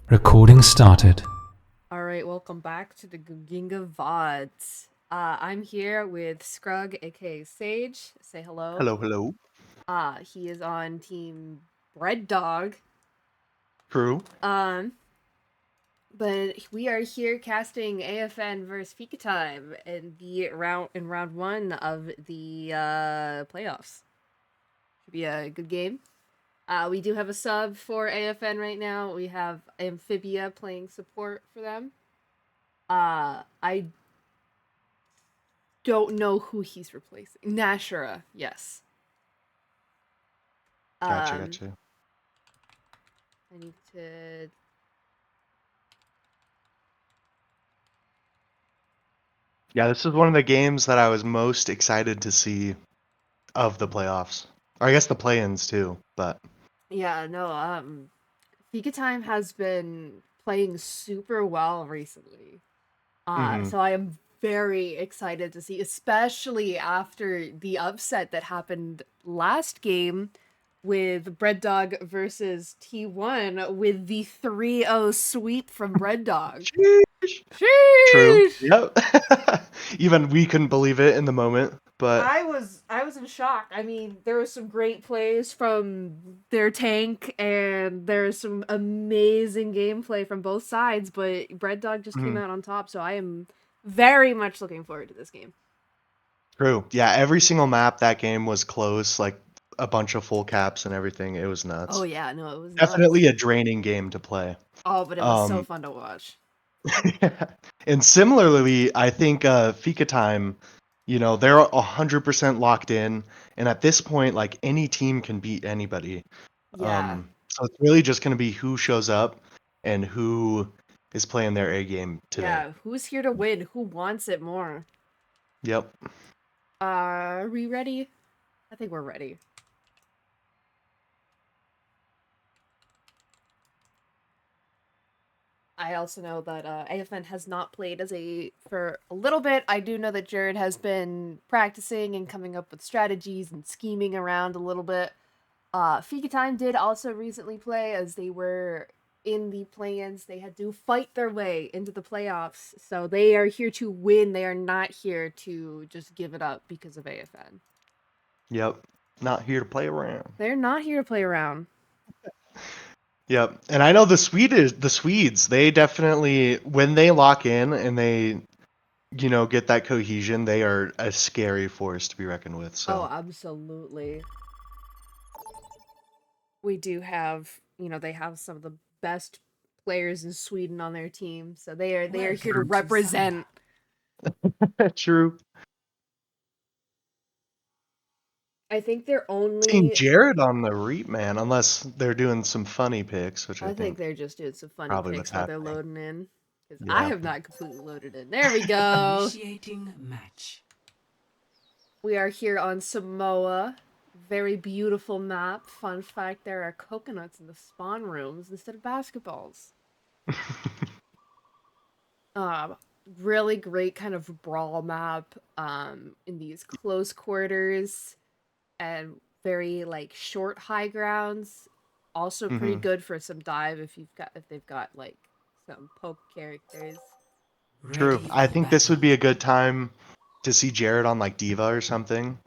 Recording started. Alright, welcome back to the Guginga VODs. I'm here with Scrug, aka Sage. Say hello. Hello, hello. He is on team Bread Dog. True. But we are here casting AFN versus Fika time in round one of the playoffs. Should be a good game. We do have a sub for AFN right now. We have Amphibia playing support for them. I don't know who he's replacing. Nashura, yes. Gotcha. I need to... Yeah, this is one of the games that I was most excited to see of the playoffs. Or I guess the play-ins too, but... Yeah, no, Fika Time has been playing super well recently. So I am very excited to see, especially after the upset that happened last game with Bread Dog versus T1 with the 3-0 sweep from Bread Dog. Sheesh. True. Sheesh! Yep. Even we couldn't believe it in the moment, but... I was in shock. I mean, there was some great plays from their tank, and there was some amazing gameplay from both sides, but Bread Dog just came out on top, so I am very much looking forward to this game. True. Yeah, every single map that game was close, like a bunch of full caps and everything. It was nuts. Oh yeah, no, it was Definitely nuts. a draining game to play. Oh, but it was so fun to watch. And similarly, I think Fika Time, they're 100% locked in, and at this point, like any team can beat anybody. Yeah. So it's really just going to be who shows up and who is playing their A game today. Yeah, who's here to win? Who wants it more? Yep. Are we ready? I think we're ready. I also know that AFN has not played for a little bit. I do know that Jared has been practicing and coming up with strategies and scheming around a little bit. Fika Time did also recently play, as they were in the play-ins. They had to fight their way into the playoffs, so they are here to win. They are not here to just give it up because of AFN. Yep. Not here to play around. They're not here to play around. Yep. And I know the Swedes, they definitely, when they lock in and they, get that cohesion, they are a scary force to be reckoned with. So. Oh, absolutely. We do have, they have some of the best players in Sweden on their team, so they are here to represent. True. I think they're only Seeing Jared on the reap, man, unless they're doing some funny picks, which I think they're just doing some funny picks while they're loading in. Because I have not completely loaded in. There we go. Initiating match. We are here on Samoa. Very beautiful map. Fun fact, there are coconuts in the spawn rooms instead of basketballs. Really great kind of brawl map in these close quarters and very like short high grounds. Also pretty good for some dive if they've got like some poke characters. True. I think this would be a good time to see Jared on like Diva or something.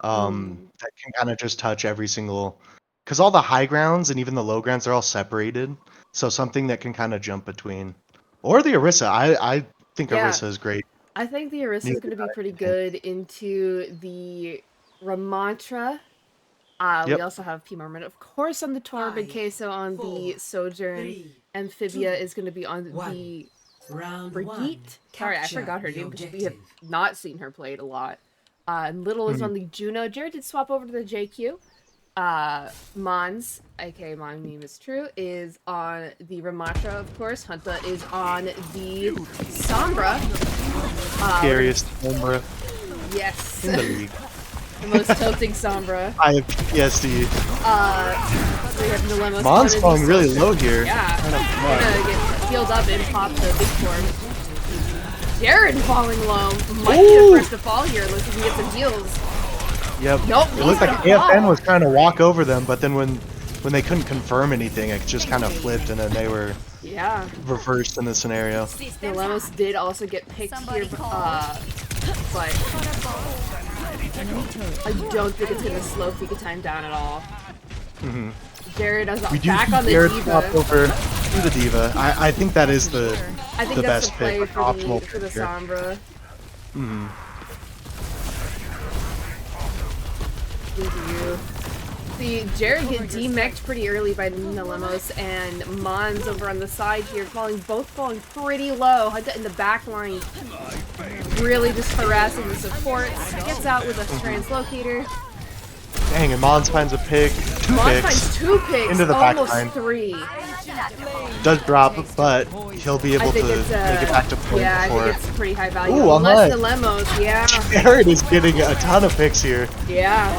That can kind of just touch every single, because all the high grounds and even the low grounds, they're all separated. So something that can kind of jump between, or the Orisa. I think Orisa is great. I think the Orisa is going to be pretty good into the Ramantra. We also have P. Marmot, of course, on the Torb, Queso on the Sojourn. Amphibia is going to be on the Brigitte. Sorry, I forgot her name because we have not seen her played a lot. And Little is on the Juno. Jared did swap over to the JQ. Mons, aka my name is True, is on the Ramatra, of course. Hunta is on the Sombra. Scariest Sombra. Yes. In the league. The most tilting Sombra. I have PTSD. We have Nilemos. Mon's falling really low here. Yeah. Gonna get healed up and pop the big form. Jared falling low. Might be the first to fall here. Looks like he gets some heals. Yep. Nope. It looked like AFN was trying to walk over them, but then when when they couldn't confirm anything, it just kind of flipped, and then they were reversed in the scenario. The Lemos did also get picked here, but I don't think it's gonna slow Fika time down at all. Jared is back on the D.Va. Over to the D.Va. I think that is the best play pick, optimal for the Sombra. See, Jared get demeched pretty early by the Lemos, and Mons over on the side here both falling pretty low. Hunter in the back line really just harassing the supports. Gets out with a translocator. Dang, and Mons finds a pick. Mons finds 2 picks, into the back almost line. 3. Does drop, but he'll be able to make it back to point yeah, before. I think it's pretty high value. Ooh, Unless the Lemos, Jared is getting a ton of picks here. Yeah.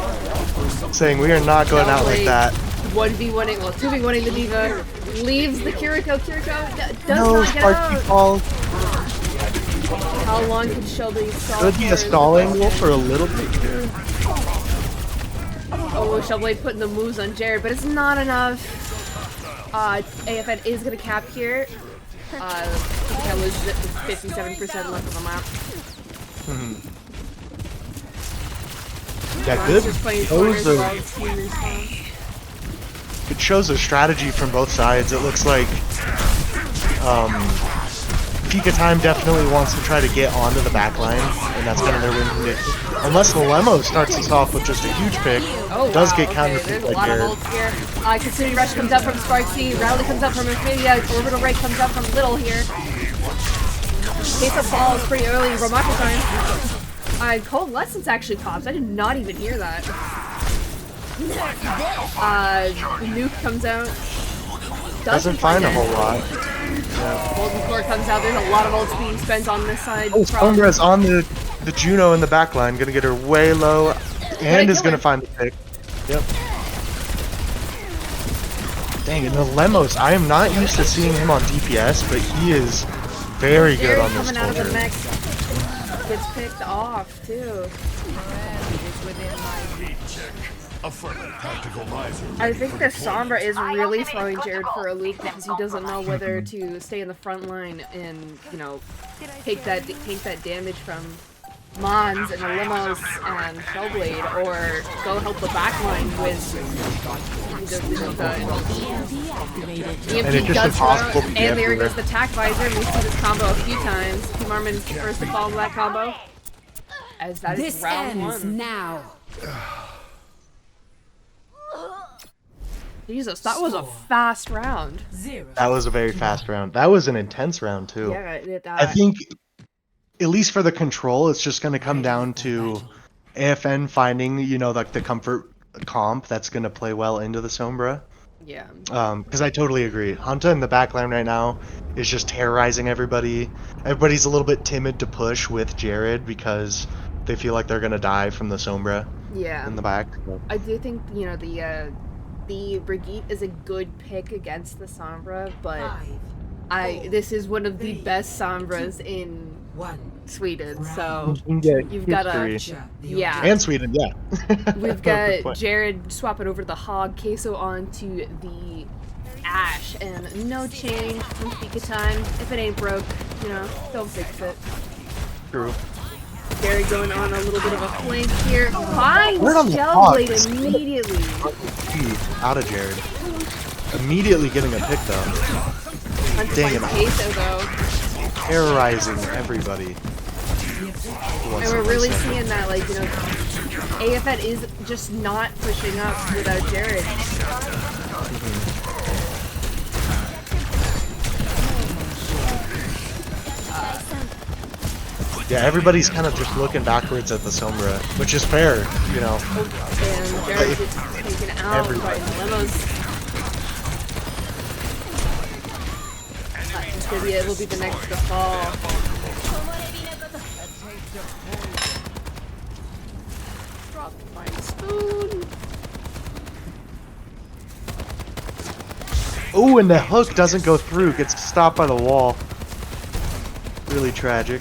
Saying we are not going out like that. 1v1ing, well, 2v1ing the D.Va. Leaves the Kiriko. Kiriko does No, not get out. Falls. How long can Shelby stall? Could be a stall angle for a little bit here. Oh, Shellblade putting the moves on Jared, but it's not enough. AFN is gonna cap here. That was 57% left of the map. Yeah, good. It shows a strategy from both sides. It looks like Fika time definitely wants to try to get onto the back line, and that's kind of their win condition. Unless the Lemo starts us off with just a huge pick, does get counter picked by Jared. Considering Rush comes up from Sparksy, Rowley comes up from Infinity, Orbital Ray comes up from Little here. Queso falls pretty early, Ramako time. Coalescence actually pops, I did not even hear that. Nuke comes out. Doesn't find a whole lot. Golden Core comes out, there's a lot of ult being spent on this side. Oh, Sombra's on the Juno in the back line, gonna get her way low, and is gonna find the pick. Yep. Dang, and the Lemos, I am not used to seeing him on DPS, but he is very good on this coming out of the soldier. mech gets picked off, too. I think the Sombra is really throwing Jared for a loop because he doesn't know whether to stay in the front line and, you know, take that damage from Mons and the Limos and Shellblade, or go help the back line with and it's just impossible to get and there everywhere. goes the tack visor. We see this combo a few times. Marmon's first to fall into that combo. As that is round 1. Now. Jesus, that was a fast round. That was a very fast round. That was an intense round too. Yeah, I think, at least for the control, it's just going to come down to AFN finding, you know, like the comfort comp that's going to play well into the Sombra. Yeah. Because I totally agree. Hunta in the backline right now is just terrorizing everybody. Everybody's a little bit timid to push with Jared because they feel like they're going to die from the Sombra in the back. I do think, you know, the Brigitte is a good pick against the Sombra, but this is one of the best Sombras in Sweden, so you've got to, and Sweden, we've got Jared swapping over the Hog, Queso onto the Ash, and no change from Fika time. If it ain't broke, you know, don't fix it. True. Jared going on a little bit of a flank here. Finds Shellblade immediately. Out of Jared. Immediately getting a pick though. Dang it. Queso, though. Terrorizing everybody. And we're really seeing that, like, you know, AFN is just not pushing up without Jared. Yeah, everybody's kind of just looking backwards at the Sombra, which is fair, you know. And Jared gets taken out by Limos. It will be the next to fall. Dropped my spoon. Oh, and the hook doesn't go through, gets stopped by the wall. Really tragic.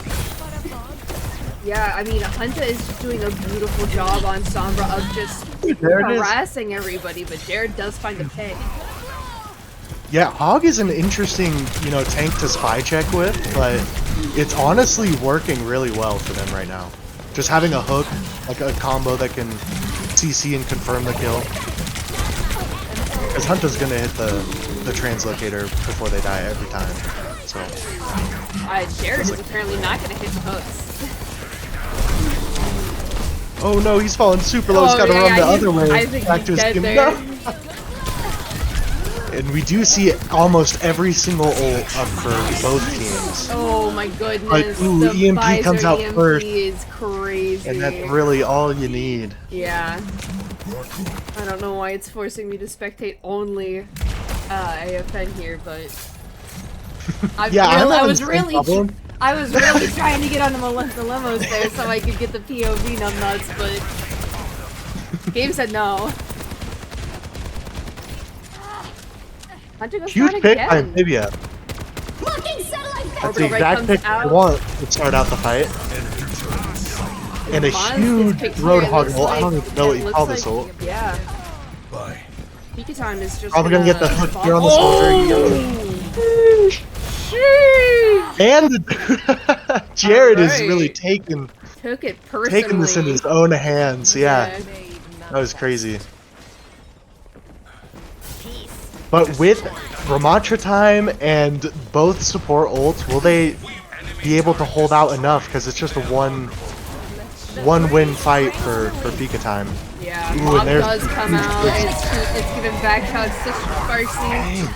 Yeah, I mean, Hunta is just doing a beautiful job on Sombra of just There it is. harassing everybody, but Jared does find the pick. Yeah, Hog is an interesting, tank to spy check with, but it's honestly working really well for them right now. Just having a hook, like a combo that can CC and confirm the kill. Because Hunta's gonna hit the translocator before they die every time. So. Jared is apparently not gonna hit the hooks. Oh no, he's falling super low. He's gotta run the other way. I think back to he's his dead team. there. No. And we do see almost every single ult up for both teams. Oh my goodness. But ooh, the EMP comes out EMP first. is crazy. And that's really all you need. Yeah. I don't know why it's forcing me to spectate only AFN here, but I was really trying to get on the limos there so I could get the POV numbnuts, but game said no. Hunter goes Huge down pick again. by Amphibia. That's the exact pick I want to start out the fight. And a huge Roadhog ult. I don't even know what you call this ult. Yeah. Fika time is just Probably gonna get the hook here on the soldier. And Jared is really taking this in his own hands. Yeah. That was crazy. But with Ramattra time and both support ults, will they be able to hold out enough? Because it's just a one-win fight for Fika time. Yeah, Mob does come out. It's giving back shots to Sparksy.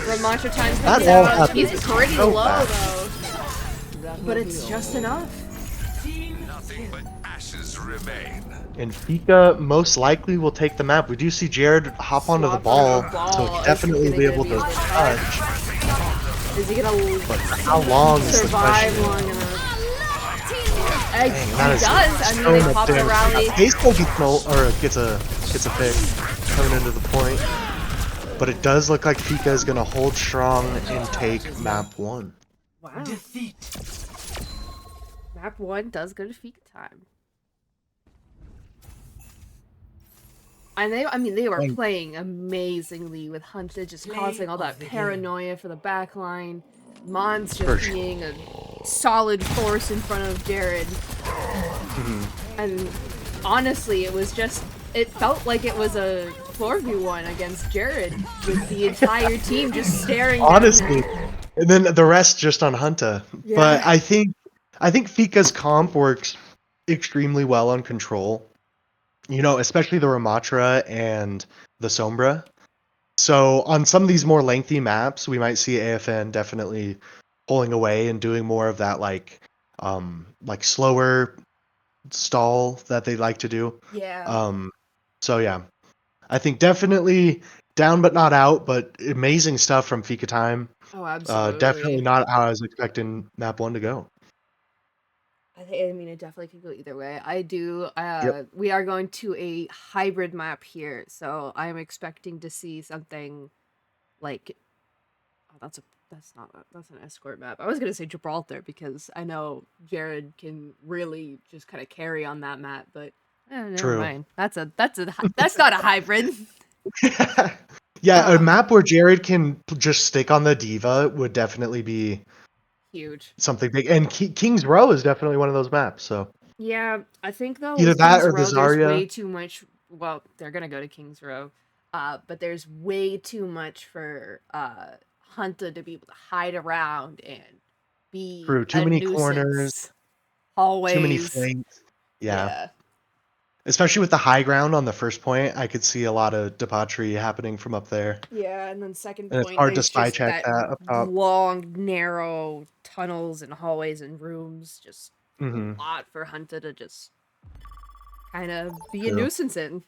Ramattra time comes out. He's pretty low though, but it's just enough. Nothing but ashes remain. And Fika most likely will take the map. We do see Jared hop onto the ball, so he'll definitely be able to touch. Is he gonna how long survive long enough? He does. I mean, they popped a rally. Casco gets a pick coming into the point, but it does look like Fika is gonna hold strong and take map 1. Wow. Defeat. Map 1 does go to Fika time. And they were playing amazingly with Hunter just causing all that paranoia for the backline. Mons just being a solid force in front of Jared. And honestly, it felt like it was a 4v1 against Jared with the entire team just staring at him. And then the rest just on Hunter. Yeah. But I think Fika's comp works extremely well on control. Especially the Ramattra and the Sombra. So on some of these more lengthy maps, we might see AFN definitely pulling away and doing more of that like slower stall that they like to do. Yeah. So yeah, I think definitely down but not out, but amazing stuff from Fika time. Oh, absolutely. Definitely not how I was expecting map 1 to go. I mean, it definitely could go either way. We are going to a hybrid map here, so I'm expecting to see something like, that's an escort map. I was gonna say Gibraltar because I know Jared can really just kind of carry on that map, but never mind. That's not a hybrid. Yeah, a map where Jared can just stick on the diva would definitely be huge. Something big, and King's Row is definitely one of those maps. So yeah, I think though either that King's or the Row, Zarya. there's way too much. Well, they're gonna go to King's Row, but there's way too much for Hunter to be able to hide around and be too many corners, hallways, too many flanks. Yeah. Especially with the high ground on the first point, I could see a lot of debauchery happening from up there. Yeah, and then second and point, it's hard to there's spy just check that up top. long, narrow tunnels and hallways and rooms. Just a lot for Hunter to just kind of be a nuisance in.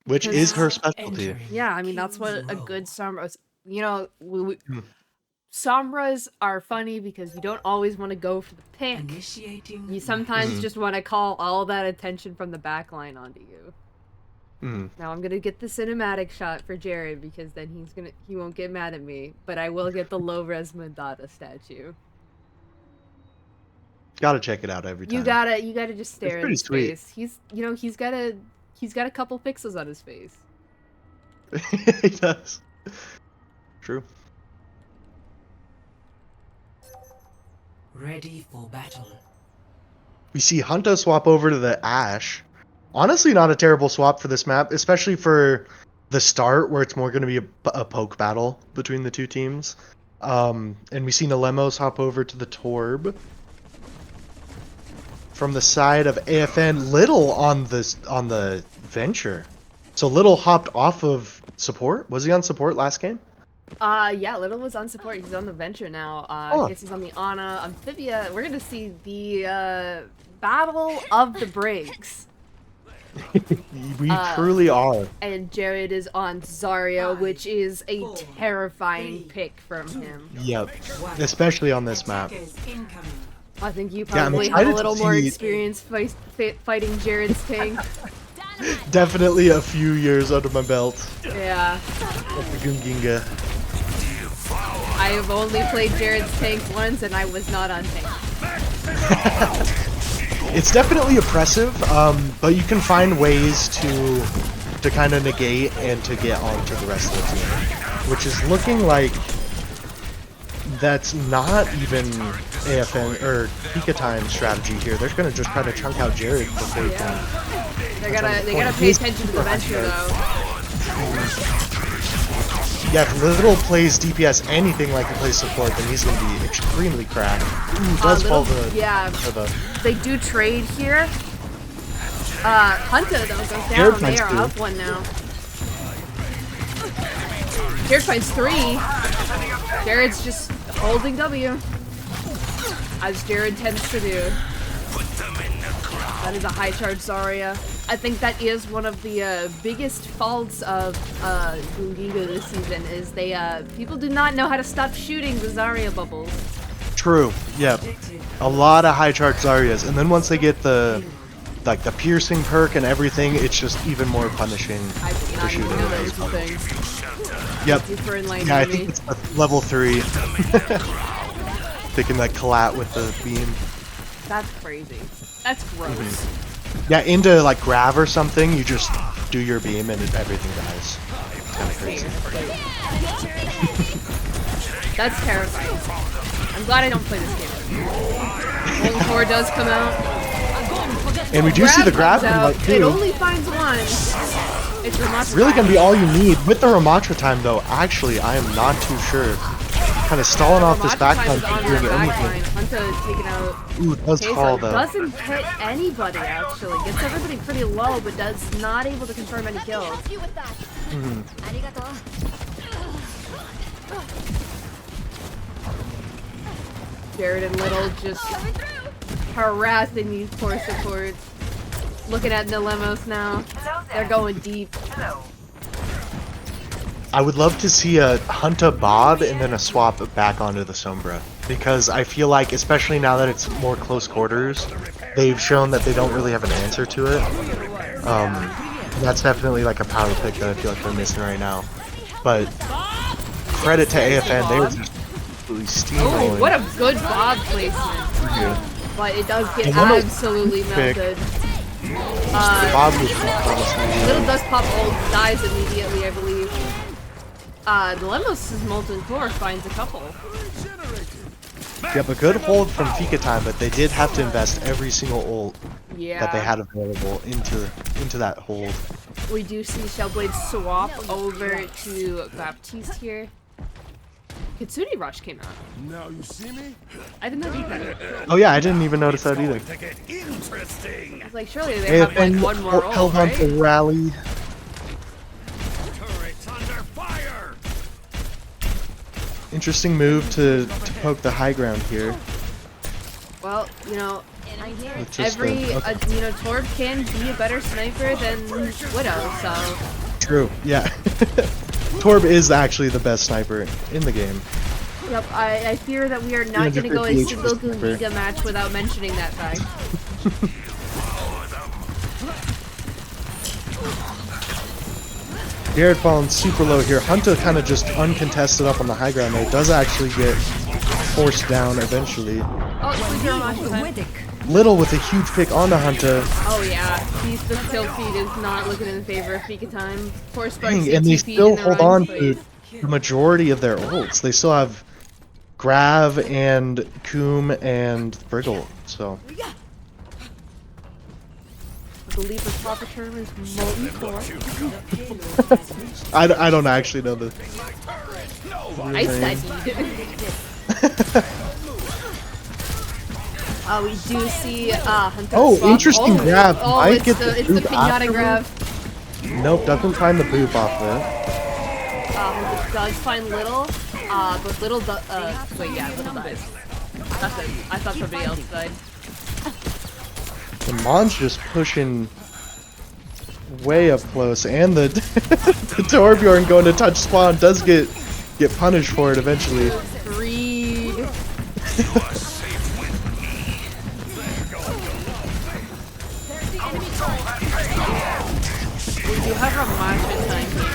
Which is her specialty. Yeah, I mean, that's what a good Sombra... Sombras are funny because you don't always want to go for the pick. You sometimes just want to call all that attention from the backline onto you. Now I'm gonna get the cinematic shot for Jared because then he won't get mad at me, but I will get the low res Mandata statue. Gotta check it out every time. You gotta just stare at pretty his sweet. face. He's got a couple pixels on his face. He does. True. Ready for battle. We see Hunter swap over to the Ashe. Honestly, not a terrible swap for this map, especially for the start where it's more going to be a poke battle between the two teams. And we see Nalemos hop over to the Torb. From the side of AFN, Little on the Venture. So Little hopped off of support. Was he on support last game? Yeah, Little was on support. He's on the Venture now. Oh. I guess he's on the Ana. Amphibia. We're gonna see the Battle of the Brigs. We truly are. And Jared is on Zarya, which is a terrifying pick from him. Yep. Especially on this map. I think you Yeah, I'm probably have a excited to little more see- experience fighting Jared's tank. Definitely a few years under my belt. Yeah. Of the Gunginga. I have only played Jared's tank once, and I was not on tank. It's definitely oppressive, but you can find ways to kind of negate and to get onto the rest of the team, which is looking like that's not even AFN or Fika time strategy here. They're gonna just try to chunk out Jared before he can. They gotta pay attention to the Venture though. Yeah, if Little plays DPS anything like he plays support, then he's gonna be extremely cracked. Ooh, does fall the Yeah, for the they do trade here. Hunter though goes Jared down. They finds are two. up one now. Jared finds 3. Jared's just holding W, as Jared tends to do. That is a high charge Zarya. I think that is one of the biggest faults of Gunginga this season is people do not know how to stop shooting the Zarya bubbles. True. Yep. A lot of high charge Zaryas, and then once they get the piercing perk and everything, it's just even more punishing I did for not even shooting. know that was a thing. Yep. Thank you for enlightening Yeah, I me. think it's level 3. They can like collat with the beam. That's crazy. That's gross. Yeah, into like grav or something, you just do your beam and everything dies. It's kind of crazy. That's terrifying. I'm glad I don't play this game. Golden Core does come out. And we do see the grab comes from out. like It 2. only finds 1. It's Ramatra Really gonna time. be all you need. With the Ramatra time though, actually I am not too sure. Kind of stalling off this Ramatra back time line is on doing that back anything. line. Hunter is taken out. Ooh, it does Okay, fall so though. doesn't hit anybody actually. Gets everybody pretty low, but does not able to confirm any kills. Jared and Little just harassing these poor supports. Looking at Nalemos now. They're going deep. I would love to see a Hunter Bob and then a swap back onto the Sombra. Because I feel like, especially now that it's more close quarters, they've shown that they don't really have an answer to it. That's definitely like a power pick that I feel like they're missing right now. But credit to AFN, they were just absolutely steamrolling. Oh, what a good Bob placement. Yeah. But it does get And one of- absolutely pick. melted. Bob was honestly Little does pop ult, dies immediately, I believe. Nalemos' Molten Core finds a couple. yeah, but good hold from Fika time, but they did have to invest every single ult Yeah. that they had available into that hold. We do see Shellblade swap over to Baptiste here. Kitsune Rush came out. Now you see me? I didn't know that. Oh yeah, I didn't even notice that either. To get interesting. I was like, surely they have like AFN one more ult, held on right? to rally. Turrets under fire. Interesting move to poke the high ground here. Well, you know, With just Torb can be a better sniper than Widow, so True, yeah. Torb is actually the best sniper in the game. yep. I fear that we are not going to go a 250 single sniper. Gungiga match without mentioning that fact. Jared falling super low here. Hunter kind of just uncontested up on the high ground there. Does actually get forced down eventually. Oh, Sleepy Ramacha time. Little with a huge pick on the Hunter. Oh yeah, the kill feed is not looking in favor of Fika time. Of course, Dang, and they still hold on to the majority of their ults. They still have Grav and Coom and Briggle, so. I believe the proper term is molten core. I don't actually know the. I studied. We do see Hunter swap. Interesting grab. Might get it's the pinata grab. Nope, doesn't find the boop off it. Hunter does find Little, but Little wait, yeah, Little dies. That's it. I thought somebody else died. The Mon's just pushing way up close, and the the Torbjorn going to touch spawn does get punished for it eventually. Greed. We do have Ramacha time here.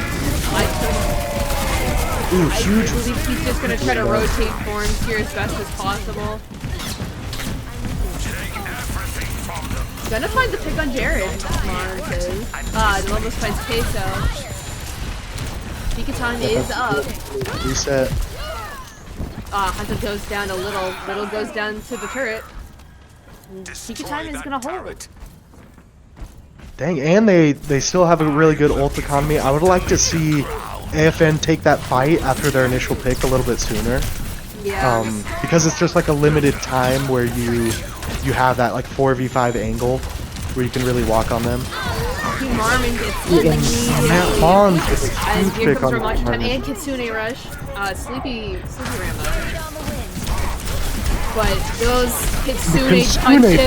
Ooh, huge. I believe he's just gonna try to rotate forms here as best as possible. Gonna find the pick on Jared, Mars is. It almost finds Queso. Fika time is up. Reset. Hunter goes down a little. Little goes down to the turret. Fika time is gonna hold. Dang, and they still have a really good ult economy. I would like to see AFN take that fight after their initial pick a little bit sooner. Yeah. Because it's just like a limited time where you have that like 4v5 angle where you can really walk on them. Marmon gets immediately. Matt Bond with a And huge here pick comes on Ramacha time Marmon. and Kitsune Rush. Sleepy Rambo. But those Kitsune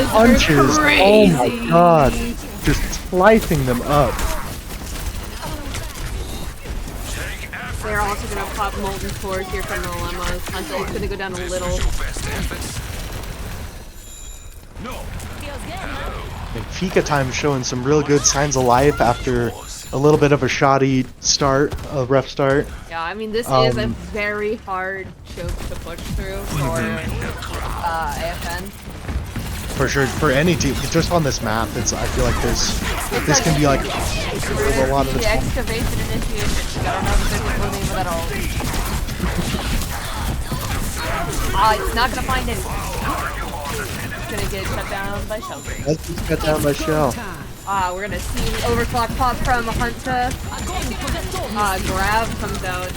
punches are crazy. Oh my god. Just slicing them up. They're also gonna pop Molten Core here from the Lemmas. Hunter's gonna go down a little. And Fika time showing some real good signs of life after a little bit of a shoddy start, a rough start. Yeah, I mean, this is a very hard choke to push through for AFN. For sure, for any team, just on this map, I feel like this can be like a lot of the The excavation initiation. You gotta know the physical name of that all. It's not gonna find it. It's gonna get shut down by Shell. Let's get shut down by Shell. We're gonna see the overclock pop from Hunter. Grav comes out.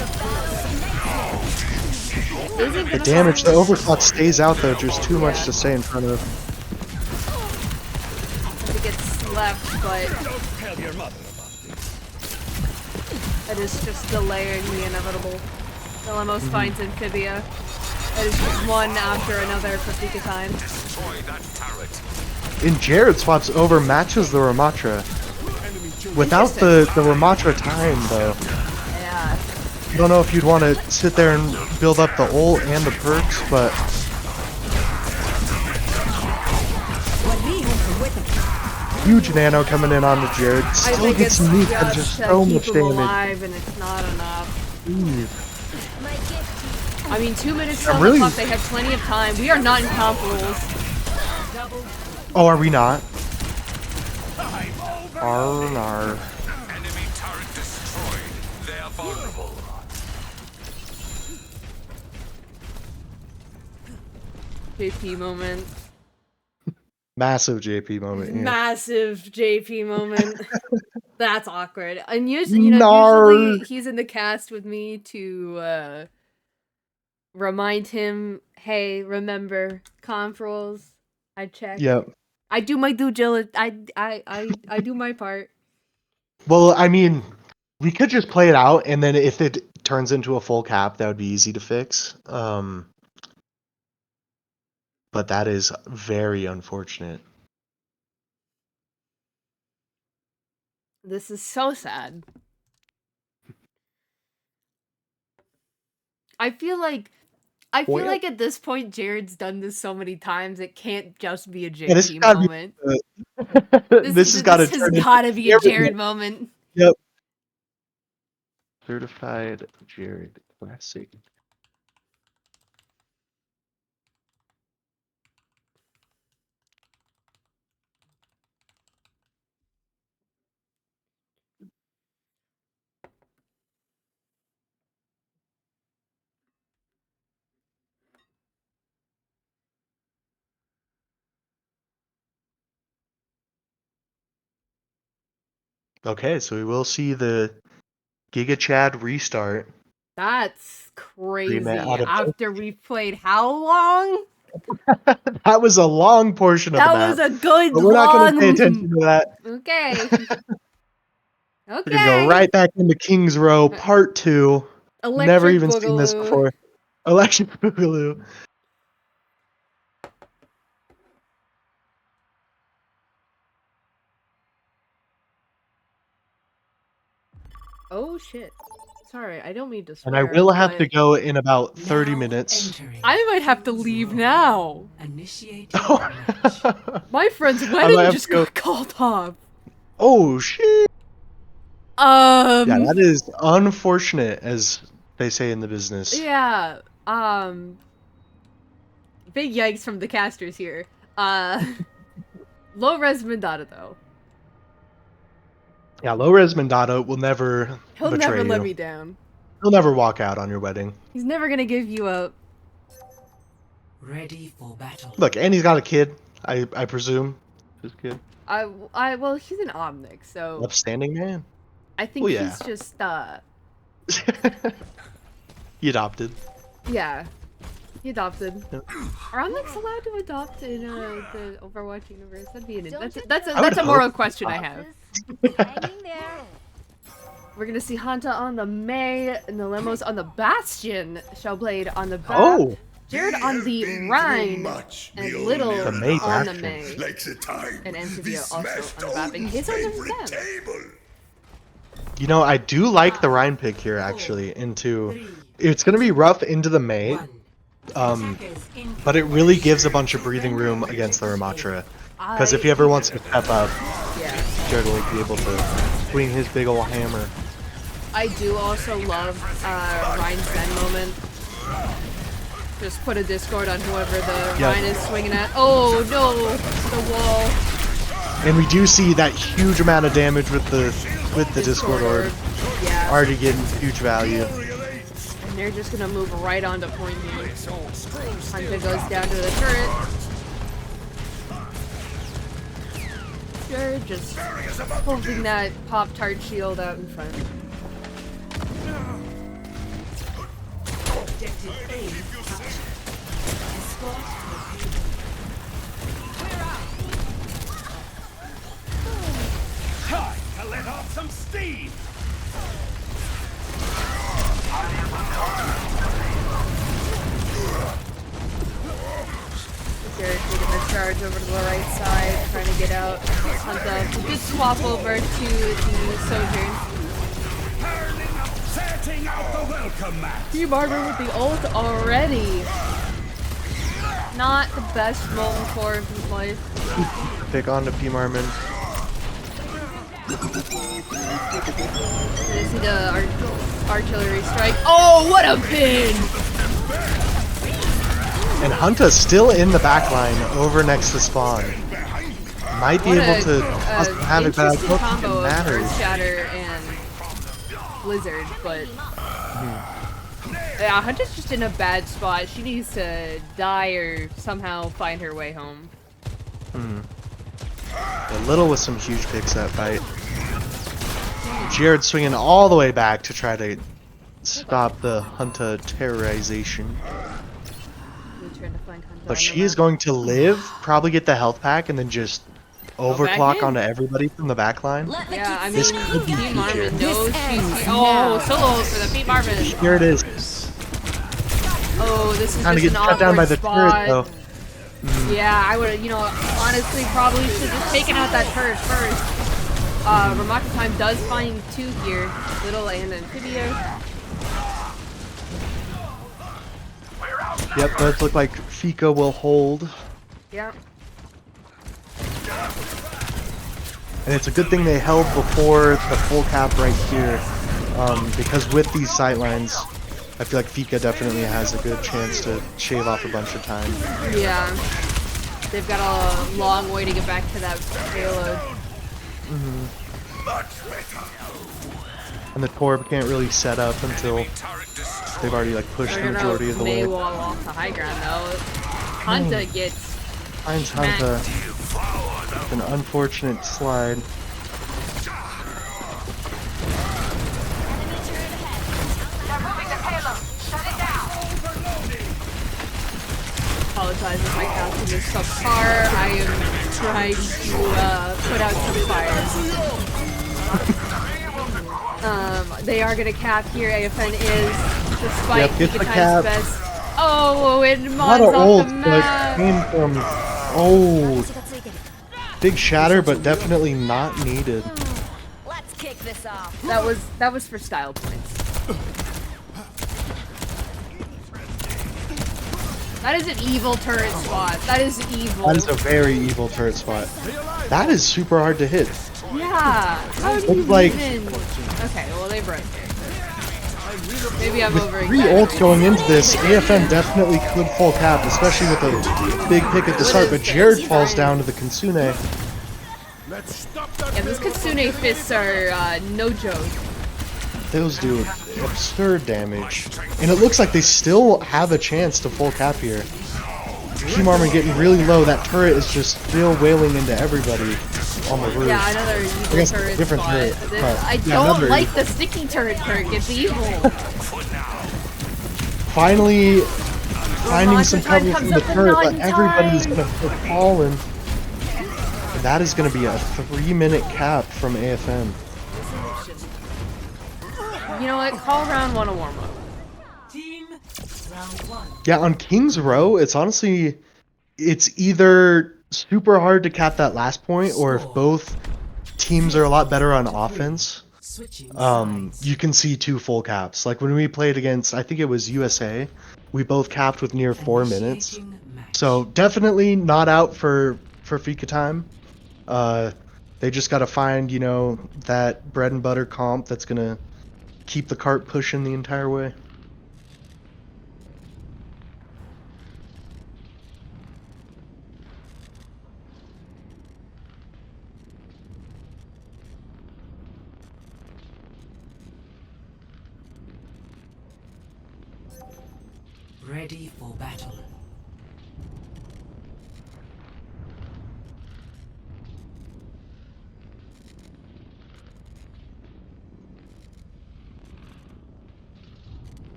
The damage, the overclock stays out though, just too much to stay in front of. It gets left, but it is just delaying the inevitable. Lemos finds Amphibia. It is just one after another for Fika time. And Jared swaps over, matches the Ramatra. Without the Ramatra time though. Yeah. I don't know if you'd want to sit there and build up the ult and the perks, but huge nano coming in on the Jared. Still gets nuke and just so much damage. Alive and it's not enough. I mean, 2 minutes till really... the clock, they have plenty of time. We are not in comp rules. Oh, are we not? Arnar. Enemy turret destroyed. They are vulnerable. JP moment. Massive JP moment. Yeah. Massive JP moment. That's awkward. And usually, usually he's in the cast with me to remind him, hey, remember, conf rules. I check. Yep. I do my due diligence. I do my part. Well, I mean, we could just play it out, and then if it turns into a full cap, that would be easy to fix. But that is very unfortunate. This is so sad. I feel like at this point Jared's done this so many times it can't just be a JP moment. This has got to be a Jared moment. Yep. Certified Jared Classic. Okay, so we will see the Giga Chad restart. That's Remake crazy. out of After we played how long? That was a long portion of the That map, was a good but we're not going to pay long. attention to that. Okay. We're gonna go Okay. right back into King's Row Part 2. Never Electric even seen this Boogaloo. before. Electric Boogaloo. Oh shit. Sorry, I don't mean to And I swear. will have to but go in about 30 Now minutes. entering I might have to leave now. Initiating Oh, match. My friend's I might wedding have just to go. got called off. Oh, shit. Yeah, that Um. is unfortunate, as they say in the business. Yeah. Big yikes from the casters here. Low res Mandata though. Yeah, low-res Mandata will never He'll betray never let you. me down. He'll never walk out on your wedding. He's never gonna give you a. Ready for battle. Look, and he's got a kid, I presume. His kid. Well, he's an Omnic, so Upstanding man. I think Well, yeah. he's just He adopted. yeah. He adopted. Yep. Are Omnics allowed to adopt in the Overwatch universe? That'd be Don't you that's I would a moral hope question I have. Hang in there. We're gonna see Hanta on the May, and the Lemos on the Bastion, Shellblade on the back, Oh, Jared on the Rhine, and Little The May on the Bastion. May, Like the time and Amphibia we also on smashed the back. In Odin's case I favorite understand. table. you know, I do like the Rhine pick here, actually, it's going to be rough into the May, but it really gives a bunch of breathing room against the Ramatra. Because if he ever wants to step up, Yeah. Jared will be able to swing his big ol' hammer. I do also love Rhine's Zen moment. Just put a Discord on whoever the Yeah. Rhine is swinging at. Oh no, the wall. And we do see that huge amount of damage with the Discord Orb. Yeah, Already getting huge value. and they're just gonna move right onto point B. Hunter goes down to the turret. Jared just holding that Pop-Tart shield out in front. Objective A captured. Escort located. Time to let off some steam. Jared taking the charge over to the right side, trying to get out. Hunter, good swap over to the Sojourn. Setting out the welcome mat. P-Barber with the ult already. Not the best Molten Core of his life. Pick on to P. Marmon. Gonna see the artillery strike. Oh, what a pin! And Hunta's still in the back line over next to spawn. Might be What able to cause some havoc, but I interesting don't think combo it of matters. Earth Shatter and Blizzard, but yeah, Hunter's just in a bad spot. She needs to die or somehow find her way home. A little with some huge picks that fight. Jared swinging all the way back to try to stop the Hunta terrorization. Really trying to find Hunter But on she the is map. going to live, probably get the health pack, and then just overclock in? onto everybody from the back line. Let the Yeah, I mean, This kid could be P. Marvin future. knows ends she's. now. Oh, solo for the P. Marvin. Here it is. Oh, this is Trying to just get an cut down by awkward the turret, spot. though. Yeah, I would, honestly probably should have taken out that turret first. Ramaka Time does find two here, Little and Amphibia. Yep, does look like Fika will hold. Yeah. And it's a good thing they held before the full cap right here. Because with these sightlines, I feel like Fika definitely has a good chance to shave off a bunch of time. Yeah. They've got a long way to get back to that payload. And the Torb can't really set up until Turret destroyed. they've already like pushed They're the gonna majority of the way. Maywall off the high ground though. Hunta gets Finds Hunta. An unfortunate slide. apologize if my captain is subpar. I am trying to put out some fires. They are gonna cap here. AFN is, despite Yep, gets the Fika cap. Time's best. Oh, and A lot Mon's of off the ults, map. but came from. Oh, big shatter, but definitely not needed. Let's kick this off. That was for style points. That is an evil turret spot. That is evil. That is a very evil turret spot. That is super hard to hit. Yeah. How do you Looks like- even? Okay, well they've right there. Maybe I'm over. Three ults going into this, AFN definitely could full cap, especially with a big pick at the start, but Jared falls down to the Kitsune. Yeah, those Kitsune fists are no joke. Those do absurd damage. And it looks like they still have a chance to full cap here. Team Armor getting really low, that turret is just still wailing into everybody on the roof. Yeah, another I evil guess turret different spot. turret. I Yeah, don't another like evil. the sticky turret perk. It's evil. Finally finding some Monster cover time from comes the up in turret, but 9 everybody's time. gonna fall in. And that is gonna be a 3-minute cap from AFN. You know what? Call round one a warm up. Team round 1. Yeah, on King's Row, it's honestly, it's either super hard to cap that last point, or if both teams are a lot better on offense, Switching sides. you can see 2 full caps. Like when we played against, I think it was USA, we both capped with near 4 minutes. Initiating match. So definitely not out for Fika time. They just got to find, you know, that bread and butter comp that's gonna keep the cart pushing the entire way. Ready for battle.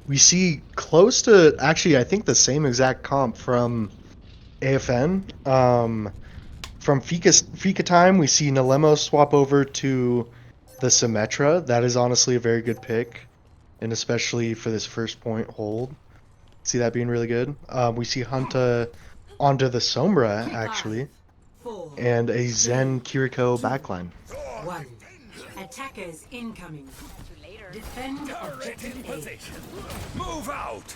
We see close to, actually, I think the same exact comp from AFN. From Fika time, we see Nalemo swap over to the Symmetra. That is honestly a very good pick, and especially for this first point hold. See that being really good. We see Hunta onto the Sombra, actually, 4, and a Zen Kiriko backline. 1. Attackers incoming. Defend objective A. Move out!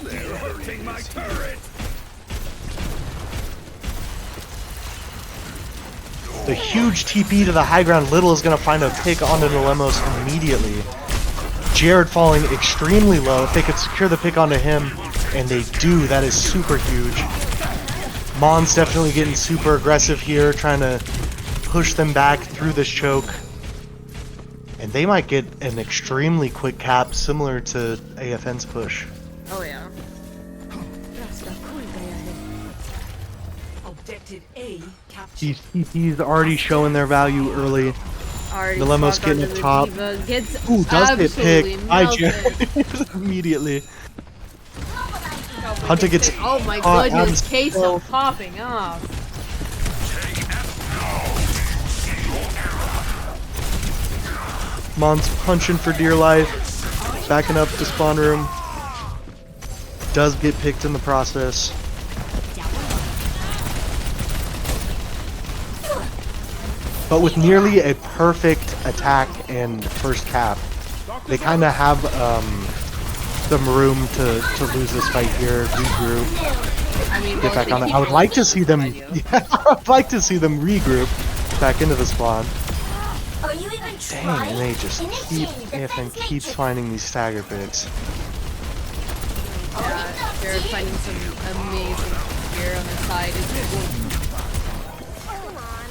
They're hurting my turret! The huge TP to the high ground. Little is going to find a pick onto Nalemos immediately. Jared falling extremely low. If they could secure the pick onto him, and they do, that is super huge. Mon's definitely getting super aggressive here, trying to push them back through this choke. And they might get an extremely quick cap, similar to AFN's push. Oh yeah. Objective A captured. These TPs already showing their value early. Already Dilemma's swapped getting onto a the top. Diva. Gets Ooh, does get absolutely picked by melted. Jared immediately. Hunter gets Oh my caught goodness, on Queso stealth. popping off. Mon's punching for dear life, backing up to spawn room. Does get picked in the process. But with nearly a perfect attack and first cap, they kind of have some room to lose this fight here, regroup, I mean, get well, back they on it. keep I would like to going see them. idea. Yeah, I'd like to see them regroup back into the spawn. Are you even Dang, trying? and they just keep, AFN keeps finding these stagger picks. Yeah, they're finding some amazing gear on the side. Come on.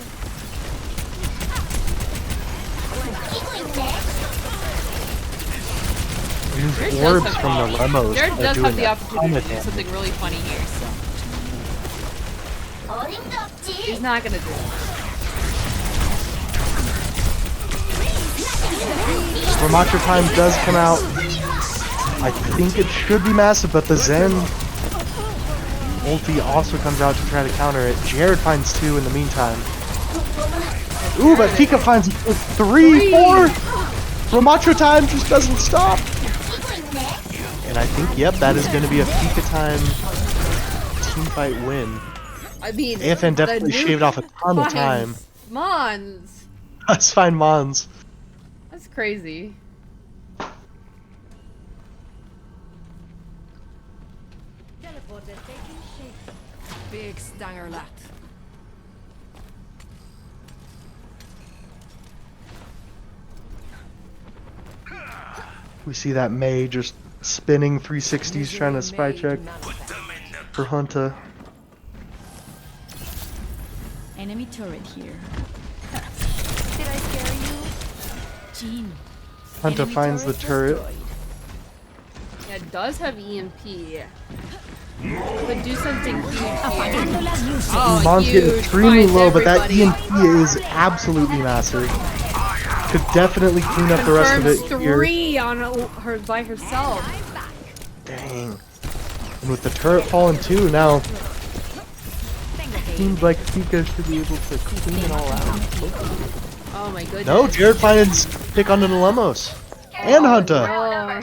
These orbs from the lemos Jared are does doing have the a opportunity ton to of do damage. something really funny here, so he's not gonna do it. Ramatra time does come out. I think it should be massive, but the Zen ulti also comes out to try to counter it. Jared finds 2 in the meantime. Ooh, but Fika finds 3, 4! Ramatra time just doesn't stop! And I think, yep, that is going to be a Fika time teamfight win. I mean, AFN definitely shaved off a ton of time. Mons! Let's find Mons. That's crazy. Big stanger lat. We see that Mei just spinning 360s trying to spy check for Hunter. Enemy turret here. Did I scare you? Jean. Hunter finds the turret. Yeah, it does have EMP. Could do something huge here. Mons huge. getting extremely Finds low, but that everybody. EMP is absolutely massive. Could definitely clean up the rest of it Confirms here. 3 on her by herself. Dang. And with the turret falling too, now seems like Fika should be able to clean it all out. Oh my goodness. No, Jared finds pick on the Lemos. And Hunter. Oh.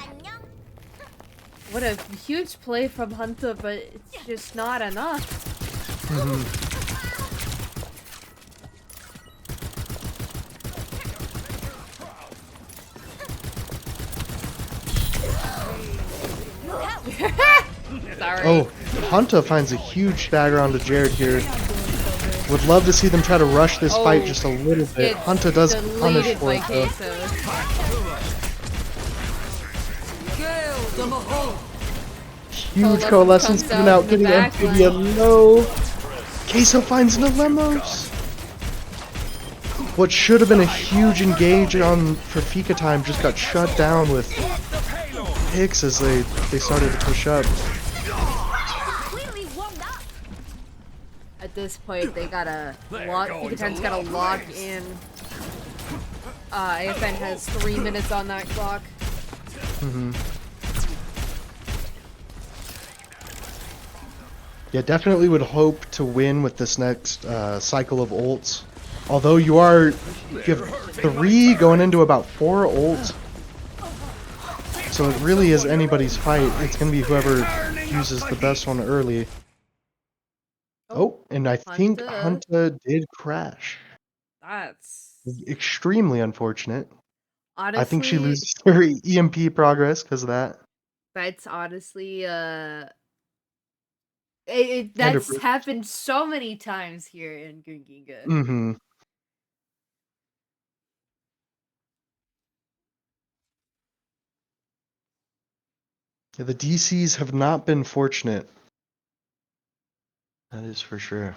What a huge play from Hunter, but it's just not enough. Sorry. Oh, Hunter finds a huge dagger onto Jared here. Would love to see them try to rush this fight just a little bit. It's Hunter does punish deleted for by it though. Queso. Huge coalescence comes coming out out, in the getting back Amphibia low. Queso finds no Lemos. What should have been a huge engage on for Fika time just got shut down with picks as they started to push up. At this point, they gotta lock. Fika gotta lock in. AFN has 3 minutes on that clock. Yeah, definitely would hope to win with this next cycle of ults. Although you have 3 going into about 4 ults. So it really is anybody's fight. It's going to be whoever uses the best one early. Oh, and I think Hunter did crash. That's Extremely unfortunate. honestly. I think she loses her EMP progress because of that. That's honestly that's 100%. happened so many times here in Gunginga. Mm-hmm. Yeah, the DCs have not been fortunate. That is for sure.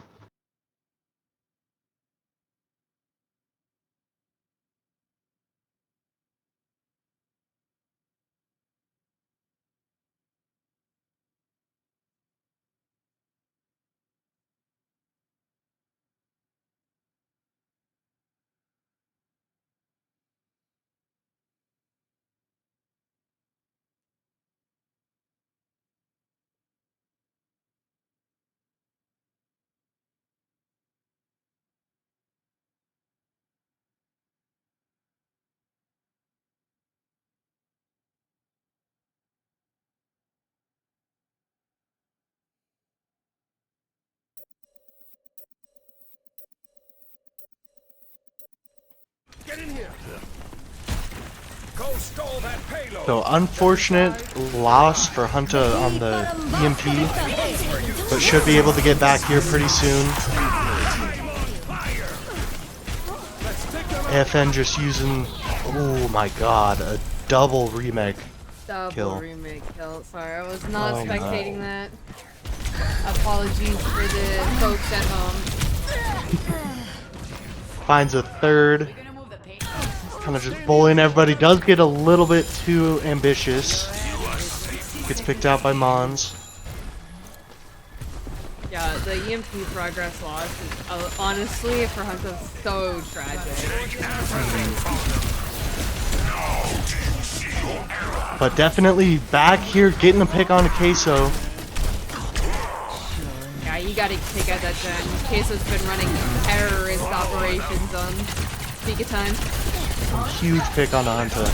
Get in here. Go stall that payload. So unfortunate loss for Hunter on the EMP, but should be able to get back here pretty soon. AFN just using, oh my god, a double remake kill. Remake kill. Sorry, I was not Oh, spectating that. Apologies for the folks at home. Finds a third. Kind of just bullying everybody. Does get a little bit too ambitious. Gets picked out by Mons. Yeah, the EMP progress loss is honestly for Hunter so tragic. But definitely back here getting a pick on Queso. Yeah, you gotta take out that gen. Queso's been running terrorist operations on Fika time. Huge pick on Anta.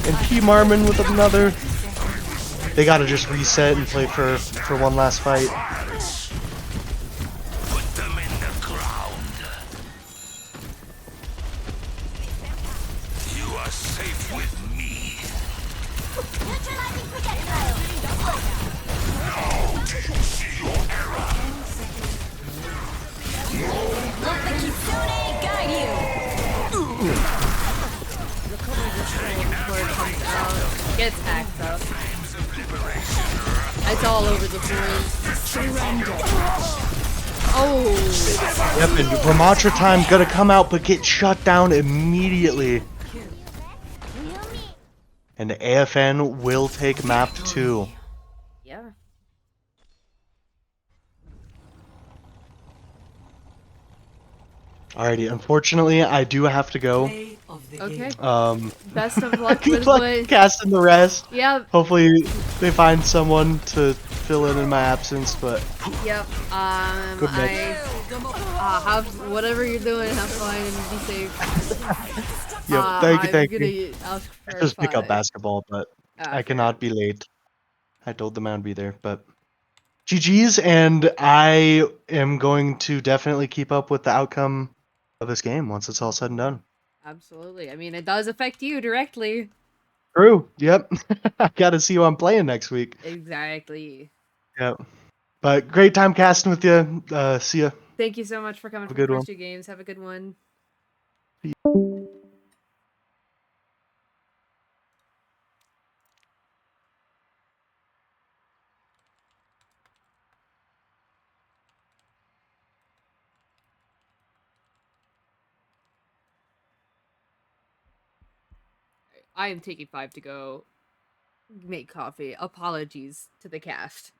And P Marmon with another. They gotta just reset and play for one last fight. Put them in the ground. You are safe with me. Let the Kitsune guide you. Before it comes out. Gets hacked up. It's all over the board. Oh! Yep, and Ramatra time gonna come out but get shut down immediately. And AFN will take map 2. Yeah. Alrighty, unfortunately I do have to go. Play of the Okay. game. Best of luck Good with luck what... casting the rest. Yep. Hopefully they find someone to fill in my absence, but Yep. good luck. Have whatever you're doing, have fun and be safe. Yep, thank you, thank I'm you. gonna ask for I just pick up 5. basketball, but I Fair. cannot be late. I told them I'd be there, but GG's, and I am going to definitely keep up with the outcome of this game once it's all said and done. Absolutely. I mean, it does affect you directly. True. Yep. I gotta see who I'm playing next week. Exactly. Yep. But great time casting with you. See ya. Thank you so much for coming Have a for the good one. first 2 games. Have a good one. I am taking 5 to go make coffee. Apologies to the cast.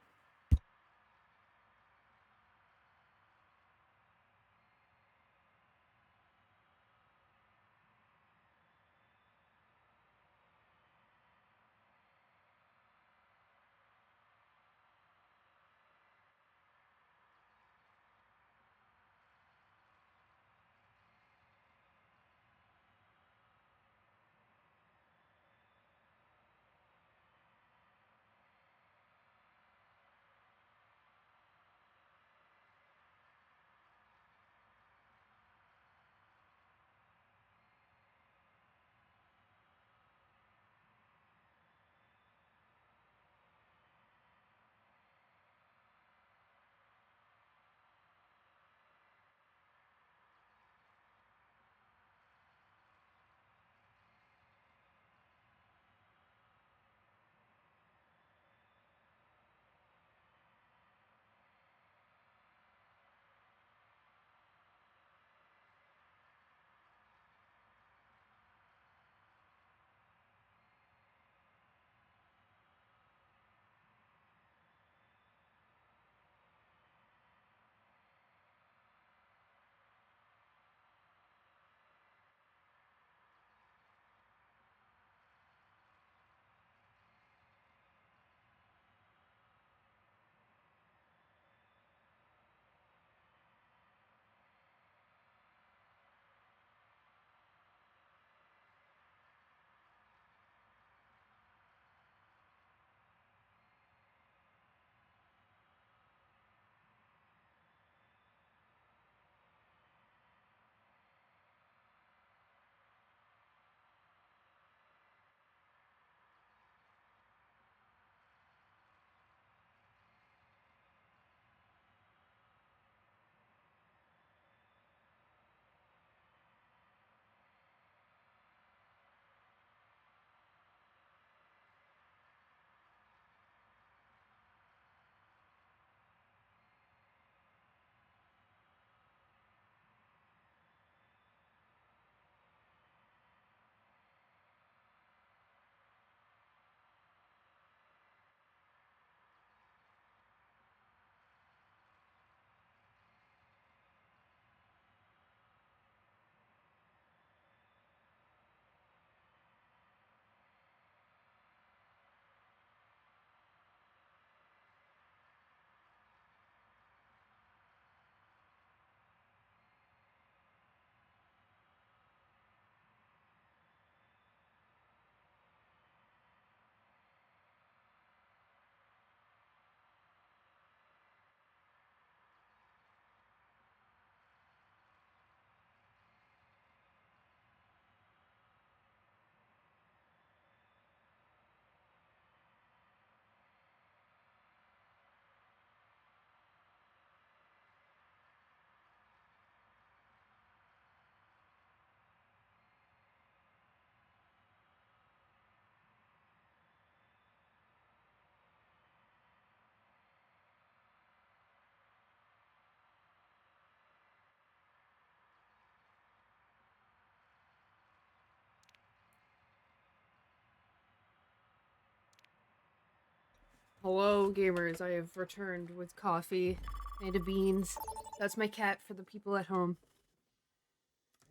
Hello, gamers. I have returned with coffee and beans. That's my cat for the people at home.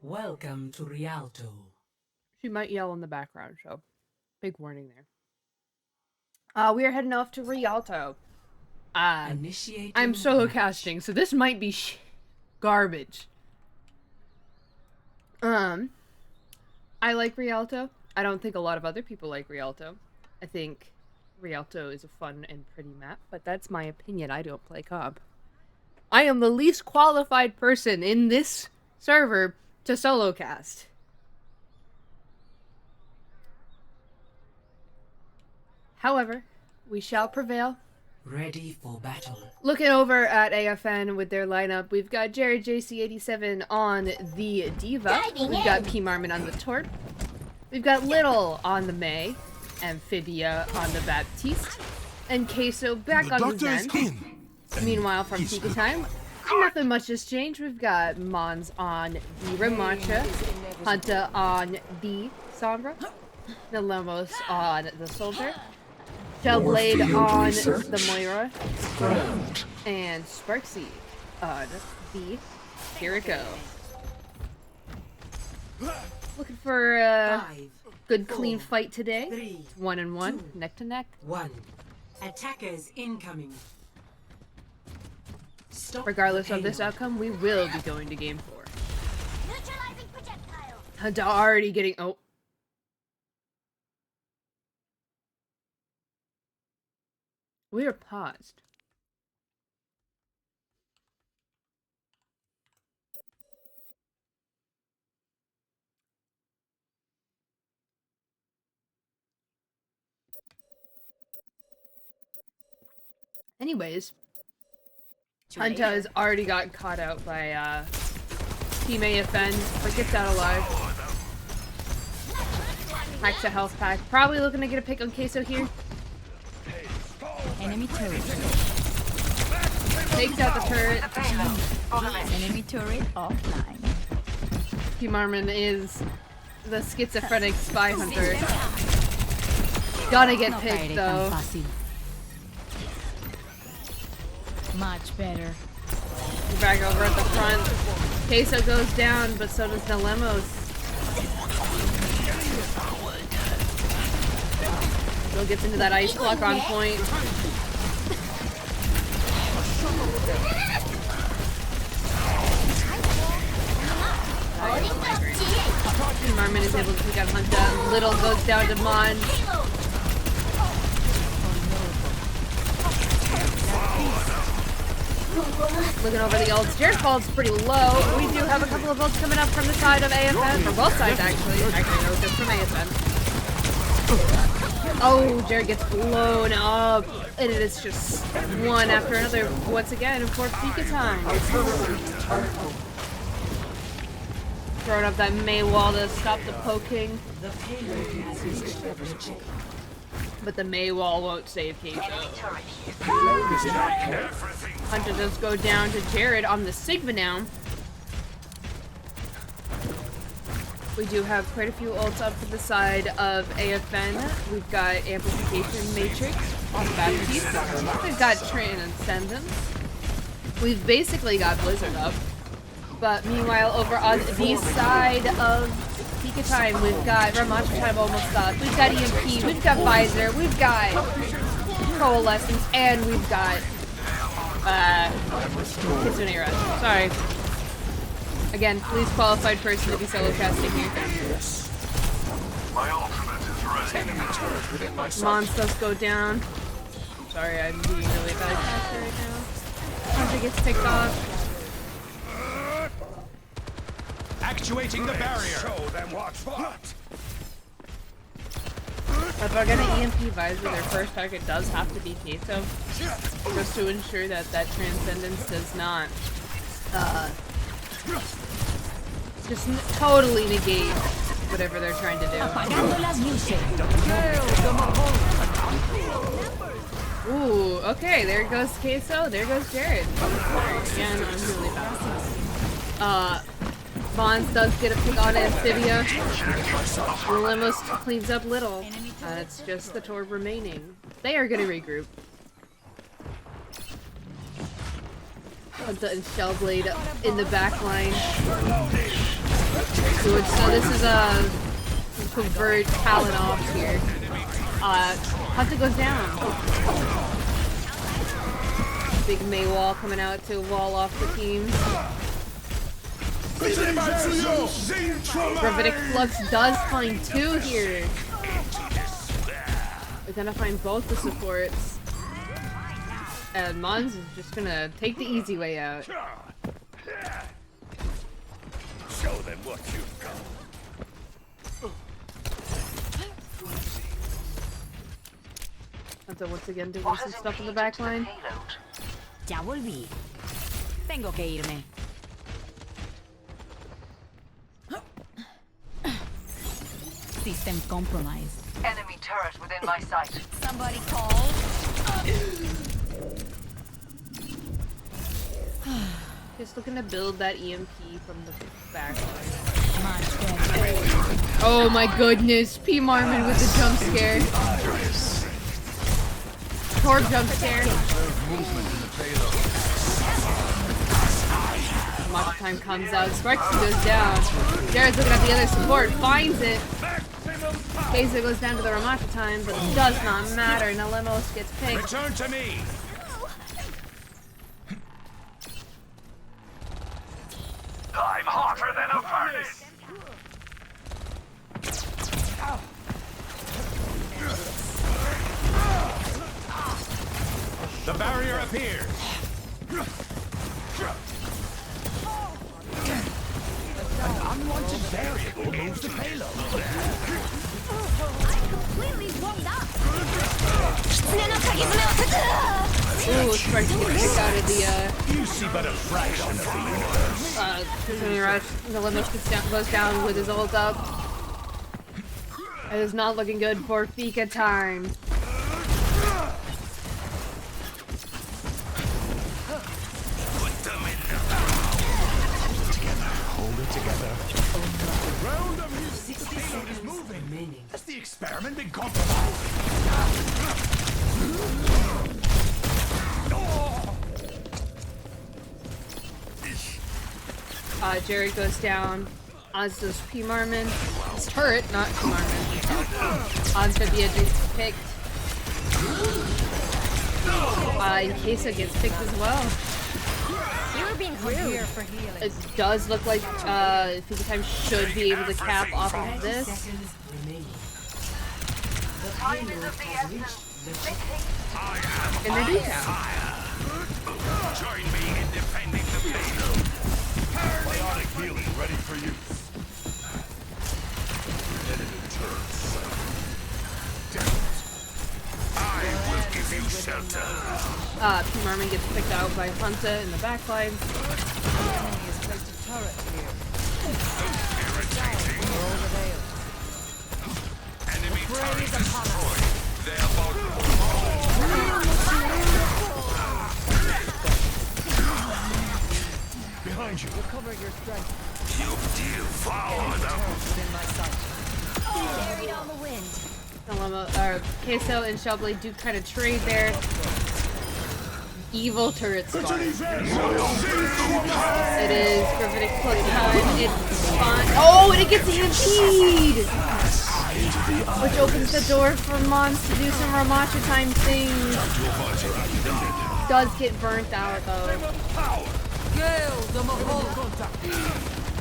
Welcome to Rialto. She might yell in the background, so big warning there. We are heading off to Rialto. Initiating I'm solo match. casting, so this might be garbage. I like Rialto. I don't think a lot of other people like Rialto. I think Rialto is a fun and pretty map, but that's my opinion. I don't play comp. I am the least qualified person in this server to solo cast. However, we shall prevail. Ready for battle. Looking over at AFN with their lineup, we've got Jared JC87 on the Diva. We've got P. Marmon on the Tort. We've got Little on the May. Amphibia on the Baptiste. And Queso back on the Zen. Meanwhile, from Fika time, nothing much has changed. We've got Mons on the Ramattra. Hunter on the Sombra. Nalemos on the Soldier. Shellblade on the Moira, and Sparksy on the Kiriko. Looking for a 5, good, clean fight today. 3, 1-1, 2, neck to neck. 1. Attackers incoming. Stop Regardless the of this payload. outcome, we will be going to game 4. Neutralizing projectile. Hunter already getting. Oh. We are paused. Anyways, Hunter has already got caught out by Team AFN, but gets out alive. Hacks a health pack. Probably looking to get a pick on Queso here. Enemy turret. Takes out the turret. Enemy turret offline. P. Marmon is the schizophrenic spy hunter. Gotta get picked though. Much better. Back over at the front. Queso goes down, but so does Nalemos. Still gets into that ice block on point. Marmon is able to pick out Hunter. Little goes down to Mon. Looking over the ults. Jared's ult's pretty low. We do have a couple of ults coming up from the side of AFN. From both sides, actually. Actually, no, just from AFN. Oh, Jared gets blown up. And it is just one after another once again for Fika time. Throwing up that May wall to stop the poking. The payload has been established. But the May wall won't save Queso. Hunter does go down to Jared on the Sigma now. We do have quite a few ults up to the side of AFN. We've got Amplification Matrix on Baptiste. We've got Transcendence. We've basically got Blizzard up. But meanwhile, over on the side of Fika time, we've got Ramattra time almost up. We've got EMP, we've got Visor, we've got Coalescence, and we've got Kitsunera. Sorry. Again, least qualified person to be solo casting here. My ultimate is ready. Mons does go down. Sorry, I'm being really bad caster right now. Hunter gets picked off. Actuating the barrier. Show them what's what. If we're gonna EMP Visor, their first target does have to be Queso, just to ensure that that Transcendence does not, just totally negate whatever they're trying to do. Apagando las luces. Ooh, okay, there goes Queso, there goes Jared. Again, I'm really bad. Mons does get a pick on Amphibia. Limos cleans up Little. It's just the Torb remaining. They are gonna regroup. Hunter and Shellblade in the back line. So this is a convert Talon off here. Hunter goes down. Big May wall coming out to wall off the team. Gravitic Flux does find 2 here. We're gonna find both the supports. And Mons is just gonna take the easy way out. Show them what you've got. Hunter once again doing some stuff in the back line. Ya volví. Tengo que irme. System compromised. Enemy turret within my sight. Somebody called. Just looking to build that EMP from the back line. Much better. Oh my goodness, P. Marmon with the jump scare. Tor jump scare. Much time comes out, Sparks goes down. Jared's looking at the other support, finds it. Kaiser goes down to the Ramatra time, but it does not matter. Now Lemos gets picked. Return to me. I'm hotter than a furnace. The barrier appears. An unwanted variable moves the payload. Completely warmed up. Ooh, Sparks gets kicked out of the You see but a fraction of the universe. Prisoner Rush. The Lemos goes down with his ult up. It is not looking good for Fika time. Hold it together. Round of his 60 payload is moving. Has the experiment been compromised? Jared goes down. Oz does P. Marmon. His turret, not P. Marmon. Oz got the edges picked. Queso gets picked as well. You were being rude. For healing. It does look like Fika time should be able to cap off of this. Seconds remaining. The Time is payload of the has essence. reached the And they do cap. Join me in defending the payload. Bionic healing ready for use. Enemy turret sighted. I will give you shelter. P. Marmon gets picked out by Hunter in the back line. Irritating. Enemy turret destroyed. They are about Behind you. you devour them. Carried on the wind. Queso and Shellblade do kind of trade there. Evil turret spawn. It is Gravitic Flux time. It's fun. Oh, and it gets EMP'd! Which opens the door for Mons to do some Ramatra time things. Does get burnt out though.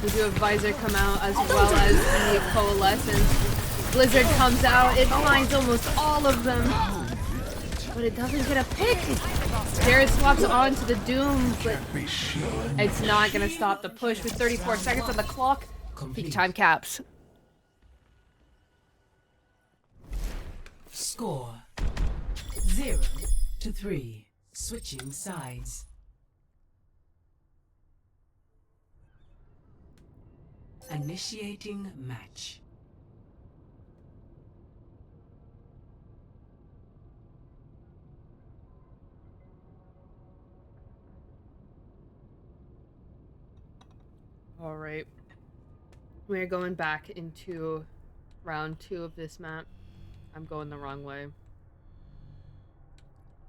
We do have Visor come out as well as the Coalescence. Blizzard comes out, it finds almost all of them. But it doesn't get a pick. Jared swaps onto the Doom, but it's not gonna stop the push with 34 seconds on the clock. Peak time caps. score 0-3. Switching sides. Initiating match. All right. We're going back into round 2 of this map. I'm going the wrong way.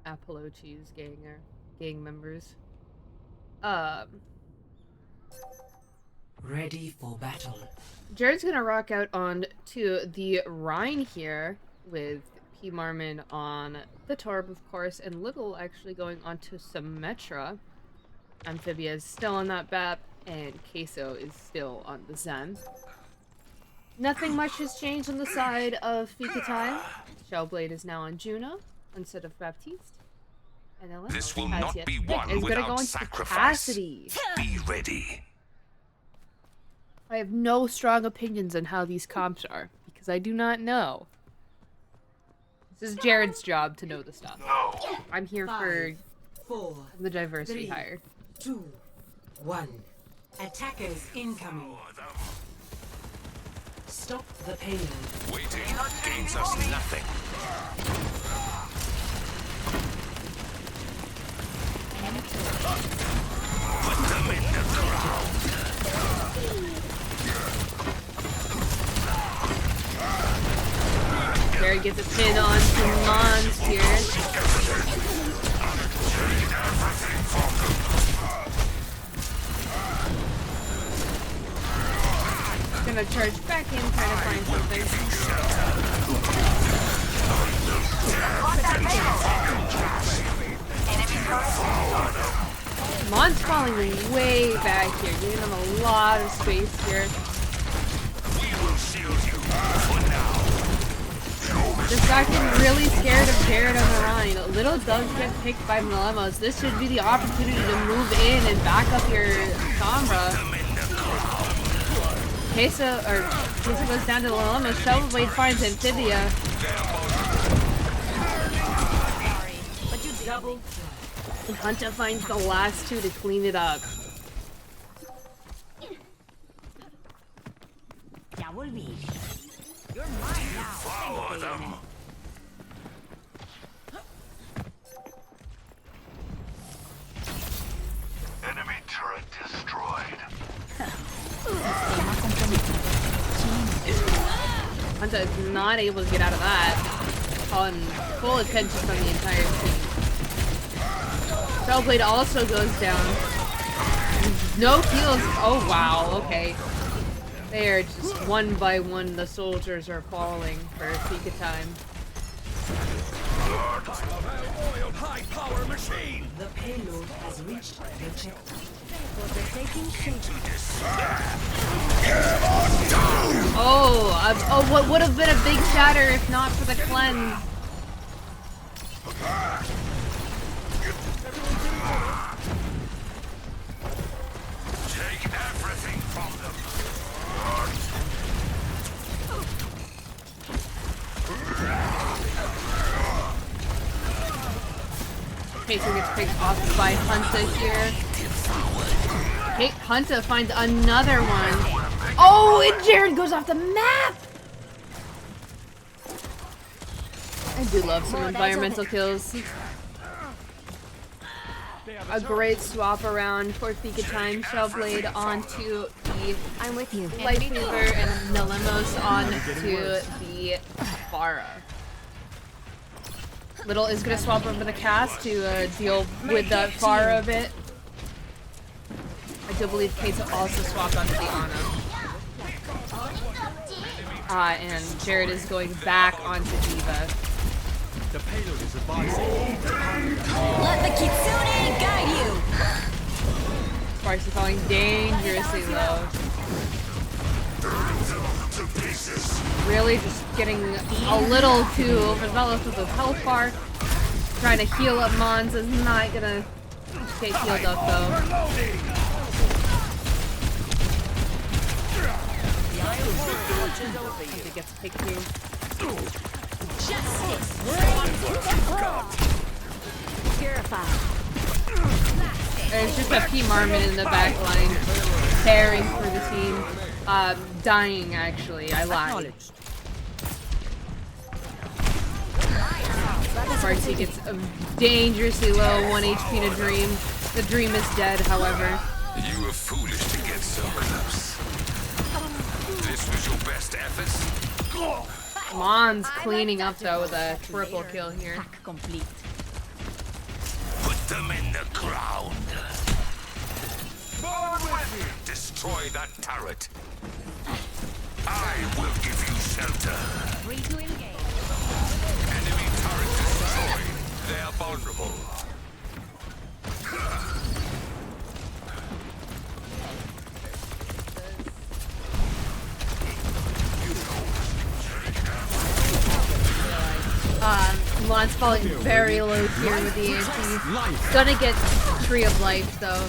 Apologies, gang members. Ready for battle. Jared's gonna rock out on to the Rhine here with P. Marmon on the Torb, of course, and Little actually going on to Symmetra. Amphibia is still on that BAP, and Queso is still on the Zen. Nothing much has changed on the side of Fika time. Shellblade is now on Juno instead of Baptiste. And Ellen This will has not yet be to pick. won Is gonna without go into sacrifice. Cassidy. Be ready. I have no strong opinions on how these comps are, because I do not know. This is Jared's job to know the stuff. I'm here for 4, the diversity 3, hire. 2, 1. Attackers incoming. Stop the payload. Waiting gains us nothing. Put them in the ground. Jared gets a pin on some Mons here. Gonna charge back in, trying to find something. Mon's falling way back here, giving them a lot of space here. We will shield you for now. Just acting really scared of Jared on the Rhine. Little does get picked by Milemos. This should be the opportunity to move in and back up your Sombra. Queso goes down to Milemos. Shellblade finds Amphibia. Double. And Hunter finds the last two to clean it up. Ya volví. You're mine now. Follow them. Enemy turret destroyed. Hunter is not able to get out of that. Calling full attention from the entire team. Spellblade also goes down. No heals. Oh wow, okay. They are just one by one, the soldiers are falling for Fika time. Oiled high power machine. The payload has reached the checkpoint. Oh, what would have been a big shatter if not for the cleanse. Take everything from them. Pacer gets picked off by Hunter here. Okay, Hunter finds another one. Oh, and Jared goes off the map! I do love some environmental kills. A great swap around for Fika time. Shellblade onto the I'm with you. Light Fever and Milemos onto the Farah. Little is gonna swap over the cast to deal with that Farah a bit. I do believe Kate also swapped onto the Ana. And Jared is going back onto Diva. The payload is advancing. Let the Kitsune guide you. Sparks are falling dangerously low. Really just getting a little too overzealous with his health bar. Trying to heal up Mons is not gonna get healed up though. He gets picked too. Justice reigns in the world. Purified. There's just a P. Marmon in the back line, caring for the team. Dying actually, I lied. Sparksy gets dangerously low, 1 HP to Dream. The Dream is dead, however. You were foolish to get so close. This was your best efforts? Mon's cleaning up though with a triple kill here. Hack complete. Put them in the ground. Destroy that turret. I will give you shelter. Free to engage. Enemy turret destroyed. They are vulnerable. Lon's falling very low here with the anti. Gonna get Tree of Life though.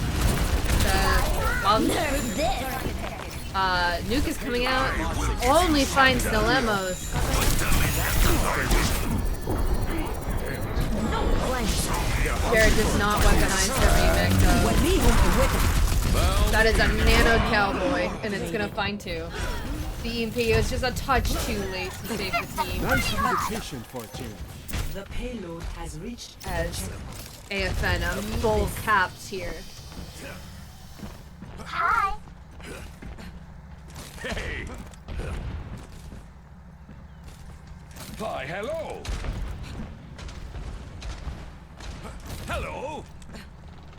Nuke is coming out. Only finds Dilemmos. Jared does not weaponize the remake though. That is a nano cowboy, and it's gonna find two. The EMP is just a touch too late to save the team. Nice invitation for a change. The payload has reached As AFN full caps here. Hi. Hey! Why, hello! Hello!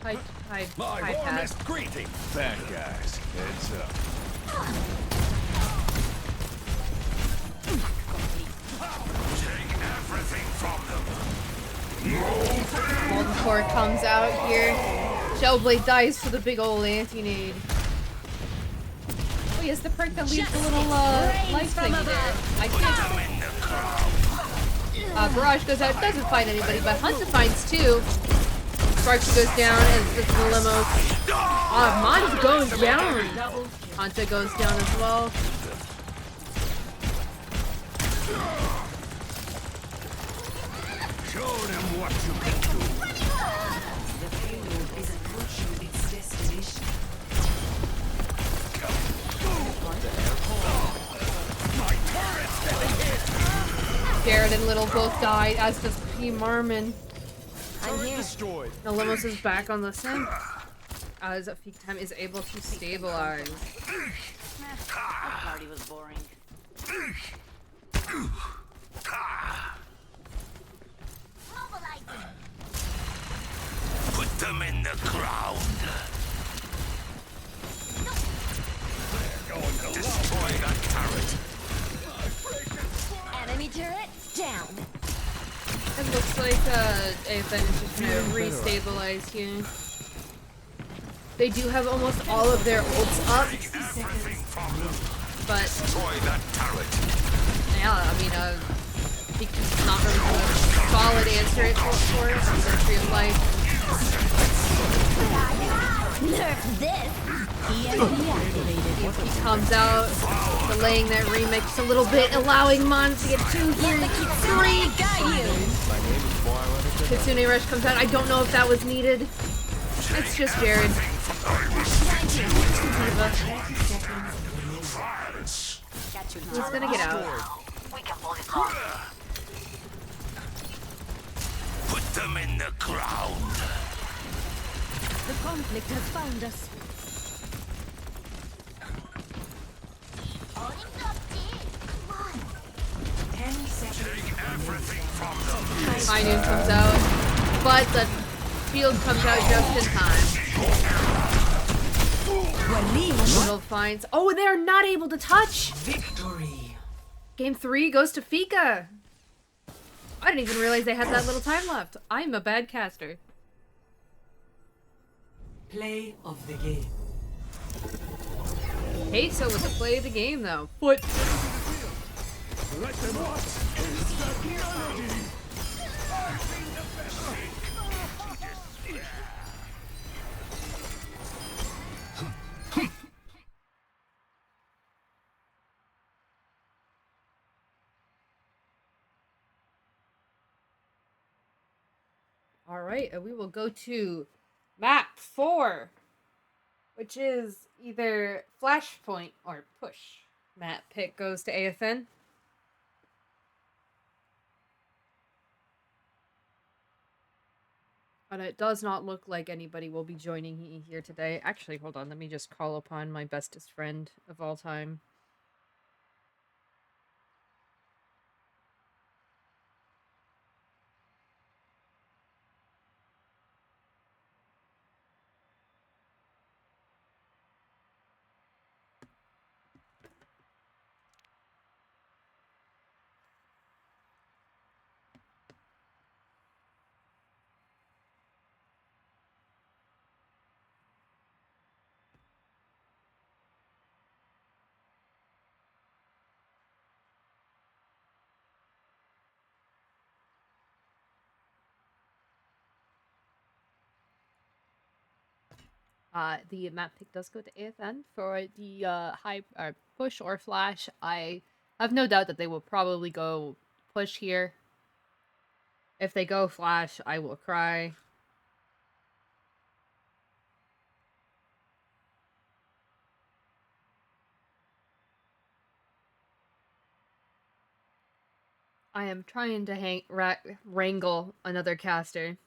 Hi, My Pat. warmest greeting! Bad guys, heads up. Take everything from them! Golden Core comes out here. Shellblade dies to the big old anti-nade. Oh, he has the perk that leaves the little life thing there. I think. Barrage goes out, doesn't find anybody, but Hunter finds two. Sparks goes down as the limo. Mons goes down. Hunter goes down as well. Show them what you can do! the payload is approaching its destination. Jared and Little both died, as does P. Marmon. I'm here. Destroyed. Now Limos is back on the sim. As Fika time is able to stabilize. That party was boring. Put them in the ground! Destroy that turret! Enemy turret down. It looks like AFN is just gonna re-stabilize here. They do have almost all of their ults up, but Destroy that turret! yeah, I mean, Fika's not really a solid answer for it. The Tree of Life. Nerf this. EMP activated. He comes out, delaying that remix a little bit, allowing Mon to get two here, three. Kitsune Rush comes out. I don't know if that was needed. It's just Jared. He's gonna get out. We can pull this off. Put them in the ground! The conflict has found us. 10 seconds. Everything from them! High Noon comes out, but the field comes out just in time. Little finds. Oh, they're not able to touch. Victory. Game 3 goes to Fika. I didn't even realize they had that little time left. I'm a bad caster. Play of the game. Queso with the play of the game, though. Foot. Let them watch. Alright, and we will go to map 4, which is either Flashpoint or Push. Map pick goes to AFN. But it does not look like anybody will be joining me here today. Actually, hold on, let me just call upon my bestest friend of all time. The map pick does go to AFN for the high push or flash. I have no doubt that they will probably go push here. If they go flash, I will cry. I am trying to wrangle another caster.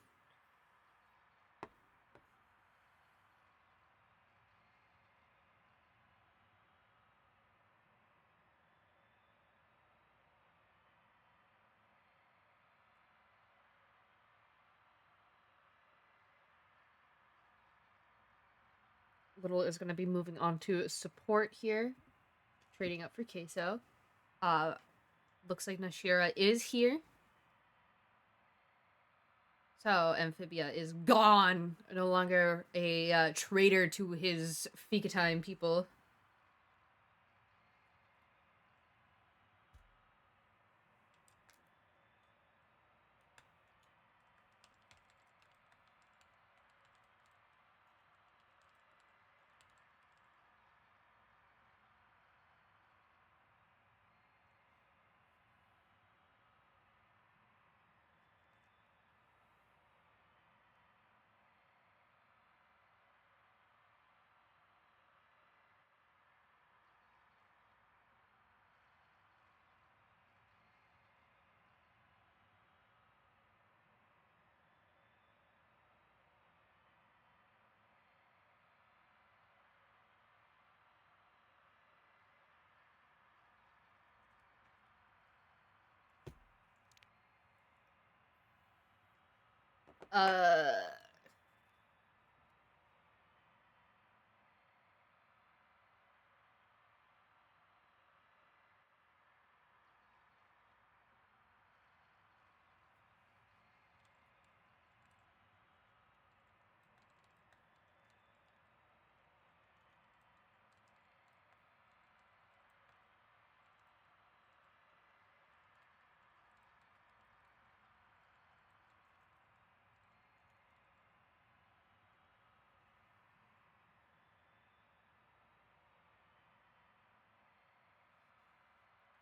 Little is going to be moving on to support here. Trading up for Queso. Looks like Nashira is here. So Amphibia is gone. No longer a traitor to his Fika time people.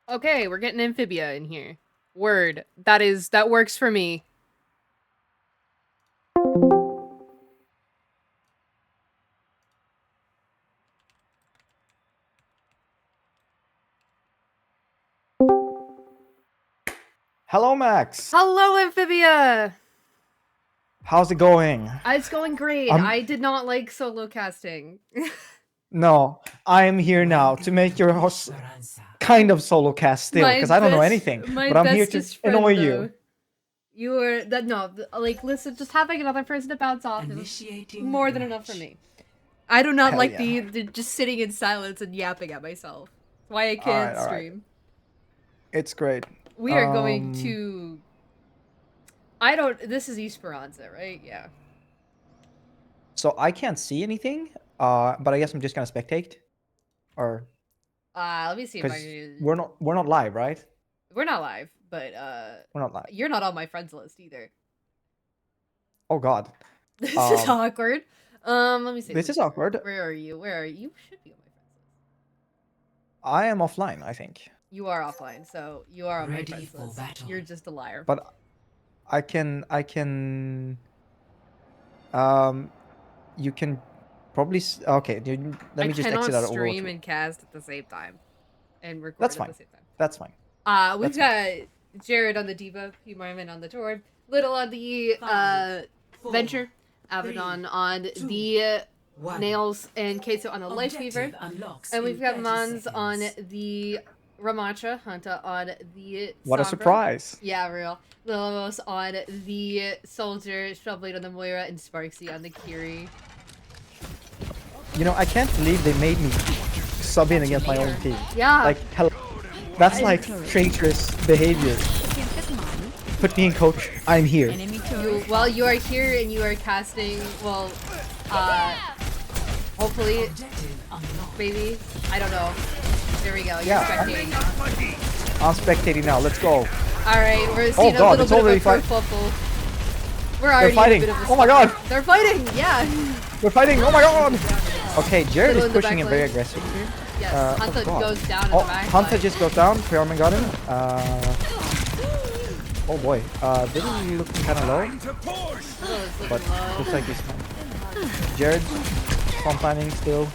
Okay, we're getting Amphibia in here. Word. That works for me. Hello, Max. Hello, Amphibia! How's it going? It's going great. I did not like solo casting. No, I am here now to make your host kind of solo cast still, because I don't know anything. But I'm here to annoy you. You were listen, just having another person to bounce off is more than enough for me. I do not like the just sitting in silence and yapping at myself. That's why I can't stream. It's great. We are going to. This is Esperanza, right? Yeah. So I can't see anything, but I guess I'm just gonna spectate, or. Let me see if I can. We're not live, right? We're not live, but we're not live. You're not on my friends list either. Oh God. This is awkward. Let me see. This is awkward. Where are you? Where are you? You should be on my friends list. I am offline, I think. You are offline, so you are on my friends list. Battle. You're just a liar. But I can. You can probably. Okay, let me just exit out. I cannot stream and cast at the same time, and record That's at fine. the same time. That's fine. We've got Jared on the Diva, P. Marmon on the Torb, Little on the Venture, Abaddon on the Nails, and Queso on the Life Weaver, and we've got Mons on the Ramatra, Hunta on the What a surprise! Yeah, real. Lilamos on the Soldier, Shellblade on the Moira, and Sparksy on the Kiri. You know, I can't believe they made me sub in against my own team. Yeah. Like, hell, that's like traitorous behavior. Put me in, coach. I'm here. You are here and you are casting, hopefully, maybe, I don't know. There we go, you're spectating. I'm spectating now, let's go. Alright, we're seeing a little bit of a kerfuffle. We're already fighting. in a bit of a Oh my God. They're fighting, yeah. We're fighting! Oh my god! Okay, Jared Little is in the pushing him back very lane. aggressive here. Yes, Oh Hunter god. goes down in Oh, the back. Hunter line. just goes down. Pyroman got him. Oh boy. Didn't he look kind of low? Oh, it's looking But low. looks like he's fine. Jared, frontlining still.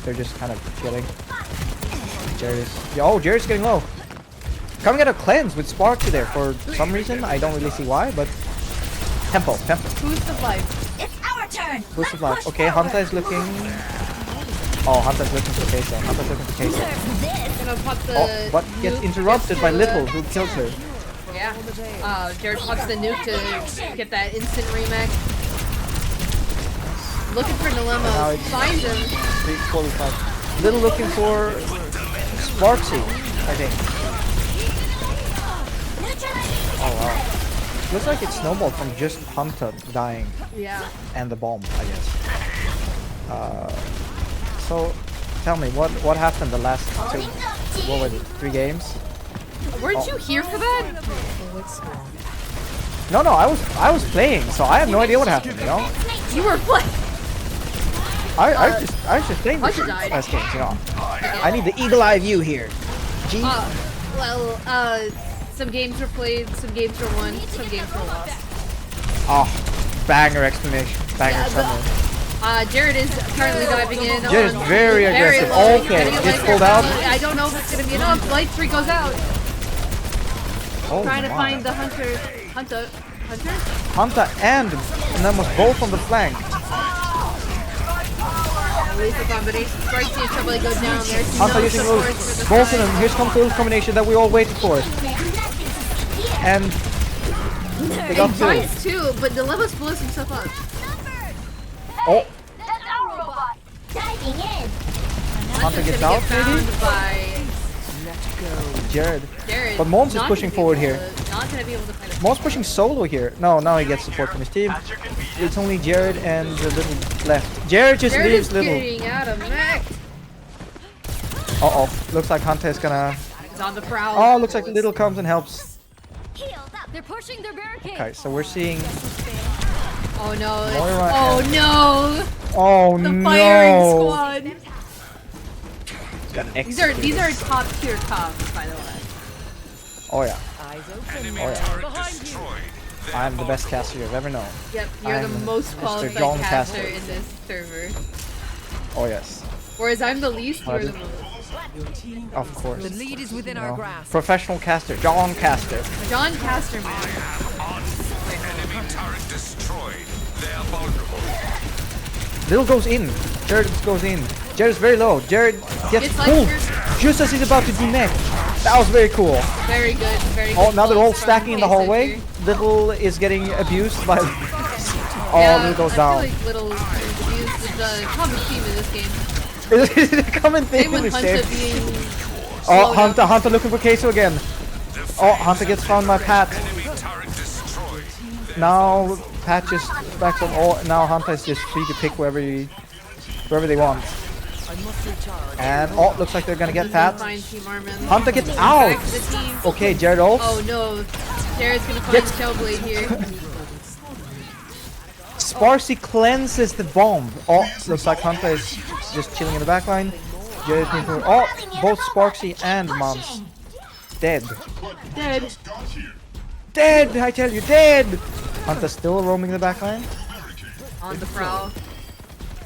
They're just kind of chilling. Jared is... Oh, Jared's getting low. Coming at a cleanse with Sparky there for some reason. I don't really see why, but... Tempo. Boost of life. It's our turn. Boost of life. Okay, Hunter is looking... Oh, Hunter's looking for Queso. Hunter's looking for Queso. Gonna pop the Oh, but gets nuke interrupted by to, Little, who kills her. Yeah. Jared pops the nuke to get that instant remake. Looking for Now Dilemma. it's- Finds him. 345. Little looking for Sparksy, I think. Oh wow. Looks like it snowballed from just Hunter dying Yeah. and the bomb, I guess. So, tell me, what happened the last two, what was it, 3 games? Weren't you here for that? No, I was playing, so I have no idea what happened, you know? You were playing. I was just playing Hunter this died. last games, you know? I need the eagle eye view here. G. Some games were played, some games were won, some games were lost. Oh, banger explanation, banger Yeah, summary. Jared is currently diving in. Jared is on very aggressive. low. Okay, Getting a gets light pulled trip. out. I don't know if it's gonna be enough. Light 3 goes out. Oh Trying to my. find the Hunter. Hunter? Hunter and Nemos both on the flank. Lethal combination. Strikes the trouble goes down. There's Hunter no using support those, for the both of side. them. Here comes the combination that we all waited for. And they got He two. tries to, but Dilemma's blows himself up. Oh, That's our robot. Diving in. Hunter Hunter's gets gonna out, get maybe? found by Jared. Jared. But Mons is Not pushing gonna be forward able here. to- Not gonna be able to fight a Mons pushing solo here. No, now he gets support from his team. It's only Jared and the Little left. Jared just Jared leaves is Little. getting out of mech. Uh-oh. Looks like Hunter is gonna... He's on the prowl. Oh, looks like Little comes and helps. They're pushing their barricade. Okay, so we're seeing... Oh no. it's- Moira Oh and- no. Oh The no! firing squad. Got These are top tier comps, by the way. Oh yeah. Enemy Oh, yeah. turret destroyed. I'm the best caster you've ever known. Yep, you're the I'm most Mr. qualified John caster Caster. in this server. Oh yes. Whereas I'm the least, you're the Pardon? most. Of course. The lead is within You our know, grasp. professional caster, John Caster. John Casterman. Enemy turret destroyed. They are vulnerable. Little goes in. Jared goes in. Jared's very low. Jared gets Gets pulled like just as he's about to demech. That was very cool. very good, very good. Oh, now they're all calls from stacking in the Queso hallway. here. Little is getting abused by... Oh, Yeah, Little goes I down. feel like Little is used as the common theme in this game. Is it a common thing Same in with this Hunter game? being Oh, slowed up. Hunter looking for Queso again. Oh, Hunter gets found by Pat. Enemy turret destroyed. Now Pat just backs on. Oh, now Hunter is just free to pick wherever they want. And oh, looks like they're gonna get Pat. Find Team Armin. Hunter gets Back out. to the team. Okay, Jared ults. Oh no, Jared's gonna find Gets- Shellblade here. Sparsy cleanses the bomb. Oh, looks like Hunter is just chilling in the backline. Jared's being for. Oh, both Sparksy and Mons dead. Dead. Dead, I tell you, dead. Hunter's still roaming the backline. On the prowl.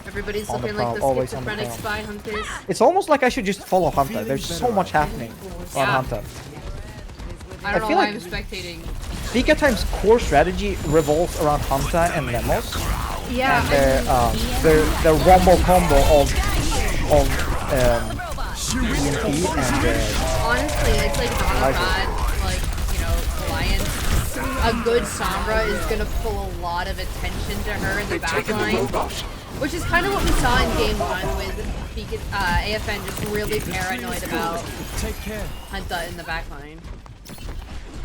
Everybody's On the looking like the prowl, always on the schizophrenic prowl. spy hunters. It's almost like I should just follow Hunter. There's so much happening on Yeah. Hunter. I don't know feel why like- I'm spectating. Fika Time's core strategy revolves around Hunter and Lemos. Yeah, Their wombo combo of EMP and honestly, it's like not a bad, like, you know, alliance. A good Sombra is gonna pull a lot of attention to her in the backline. Which is kind of what we saw in game 1 with Fika, AFN just really paranoid about Hunter in the backline.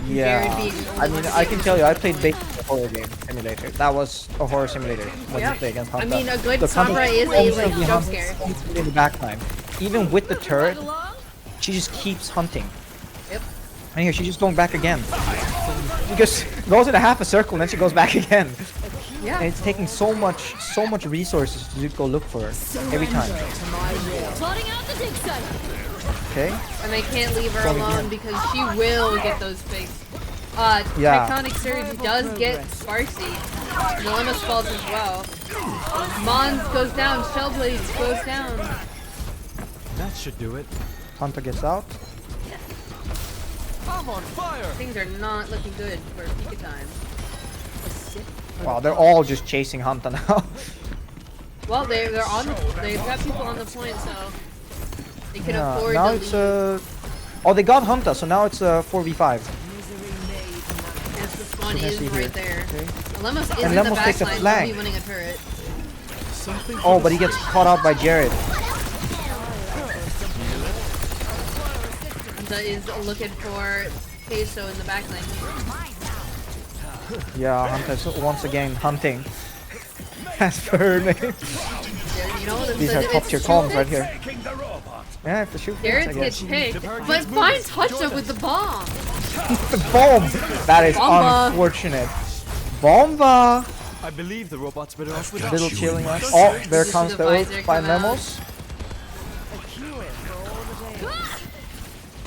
Jared yeah. being the I only mean, one I to can get tell you, I played big horror game simulator. That was a horror simulator when Yeah. you play against I Hunter. mean, a good The Hunter Sombra is a, constantly like, jump hunts scare. in the backline. Even with the turret, she just keeps hunting. Yep. And here, she's just going back again. She just goes in a half a circle and then she goes back again. Yeah. And it's taking so much resources to go look for her every time. Plotting out the dig site. Okay. And they can't leave her Going alone here. because she will get those pigs. Yeah. Tectonic Surge does get Sparcy. Dilemma falls as well. Mons goes down, Shellblades goes down. That should do it. Hunter gets out. I'm on fire. Things are not looking good for Fika time. Wow, they're all just chasing Hunter now. Well, they've got people on the point, so they can Yeah, afford now to it's leave. oh, they got Hunter, so now it's 4v5. Yes, the spawn So is see right here. there. Okay. Lemos is And in the Lemos takes a backline, flank. he'll be winning a turret. Oh, but he gets caught out by Jared. Hunter is looking for Queso in the backline. Yeah, Hunter's once again hunting. As per her name. You know, These are top tier comms right here. Yeah, I have to shoot things, I Garrett gets guess. picked, but fine touch up with the bomb. The bomb! That is Bomba. unfortunate. Bomba! I believe the robot's better off without Little you. chilling us. Oh, there This is comes the the ult visor by come out. Lemos.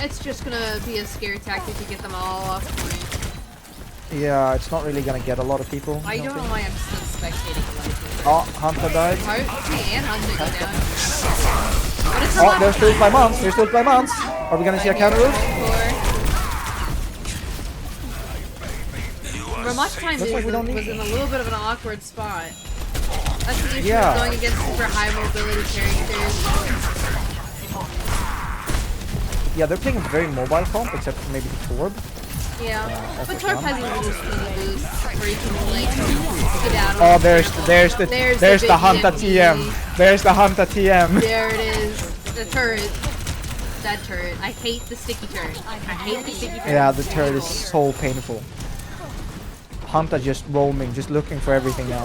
It's just gonna be a scare tactic to get them all off point. Yeah, it's not really gonna get a lot of people. I don't know think. why I'm still spectating life. Oh, Hunter died. And Hunter go down. What is Oh, there's still by months. There's still by months. Are we gonna see a counter ult? Ramatch time Looks like we don't need- was in a little bit of an awkward spot. That's the issue Yeah. with going against super high mobility characters. Yeah, they're playing a very mobile comp, except for maybe the Torb. Yeah, that's but a Torp fun. has a little speedy boost where you can like skedaddle. Oh, there's the There's the Hunter big TM. DMP. There's the Hunter TM. There it is. The turret. That turret. I hate the sticky turret. I hate the sticky turret. Yeah, the turret is so painful. Hunter just roaming, just looking for everything now.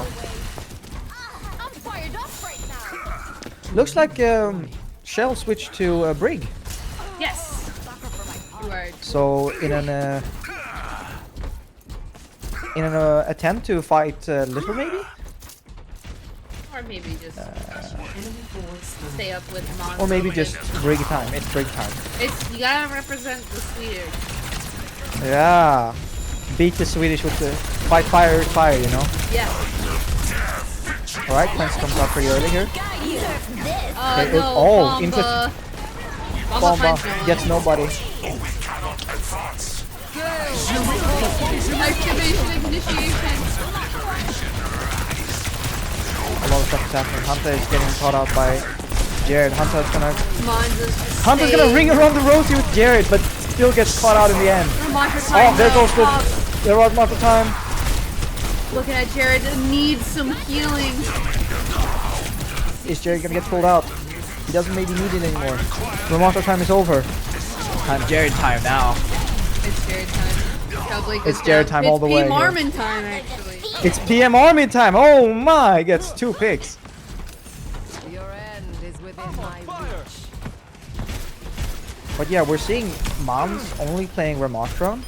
I'm fired up right now. Looks like Shell switched to Brig. Yes. You are. So in an attempt to fight Little, maybe, Or maybe just stay up with Mon. or maybe just Brig time. It's Brig time. It's you gotta represent the Swedish. Yeah, beat the Swedish with the fight fire with fire. You know. Yeah. All right, Cleanse comes out pretty early here. Okay, No. oh, Bomba. interesting. Bomba Bomba finds no one. gets nobody. Activation initiation. A lot of stuff is happening. Hunter is getting caught out by Jared. Hunter's gonna ring around the rosy with Jared, but still gets caught out in the end. Oh, there goes the Rodmaster time. Looking at Jared, needs some healing. Is Jared gonna get pulled out? He doesn't maybe need it anymore. Rodmaster time is over. Time Jared time now. It's Jared time. It's Jared time all the way It's here. Marmon time, actually. It's PM Army time. Oh my! Gets 2 picks. Your end is within my reach. But yeah, we're seeing Moms only playing Ramatron.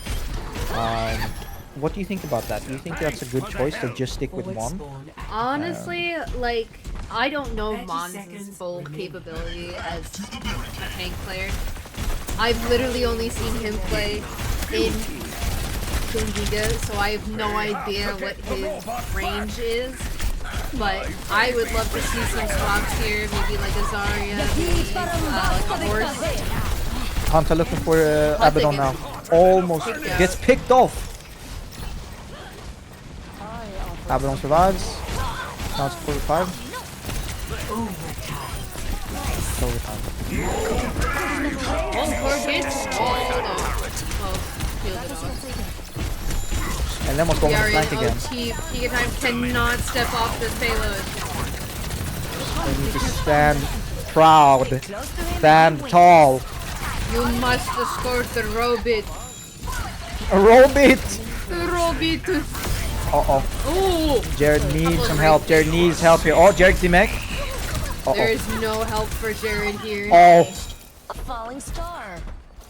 What do you think about that? Do you think that's a good choice to just stick with one? Honestly, like, I don't know Mon's full capability as a tank player. I've literally only seen him play in Giga, so I have no idea what his range is. But I would love to see some swaps here, maybe like a Zarya, maybe like a horse. Hunter looking for Abaddon now. Almost gets picked off. Abaddon survives. Now it's 45. Overtime. Oh, poor bitch. Oh, healed it off. And Lemon's going to flank again. Fika time cannot step off this payload. They need to stand proud. Stand tall. You must escort the robot. A robot! The robot. Uh-oh. Oh! Jared needs some help. Jared needs help here. Oh, Jared Demek. There is no help for Jared here. Oh, A falling star.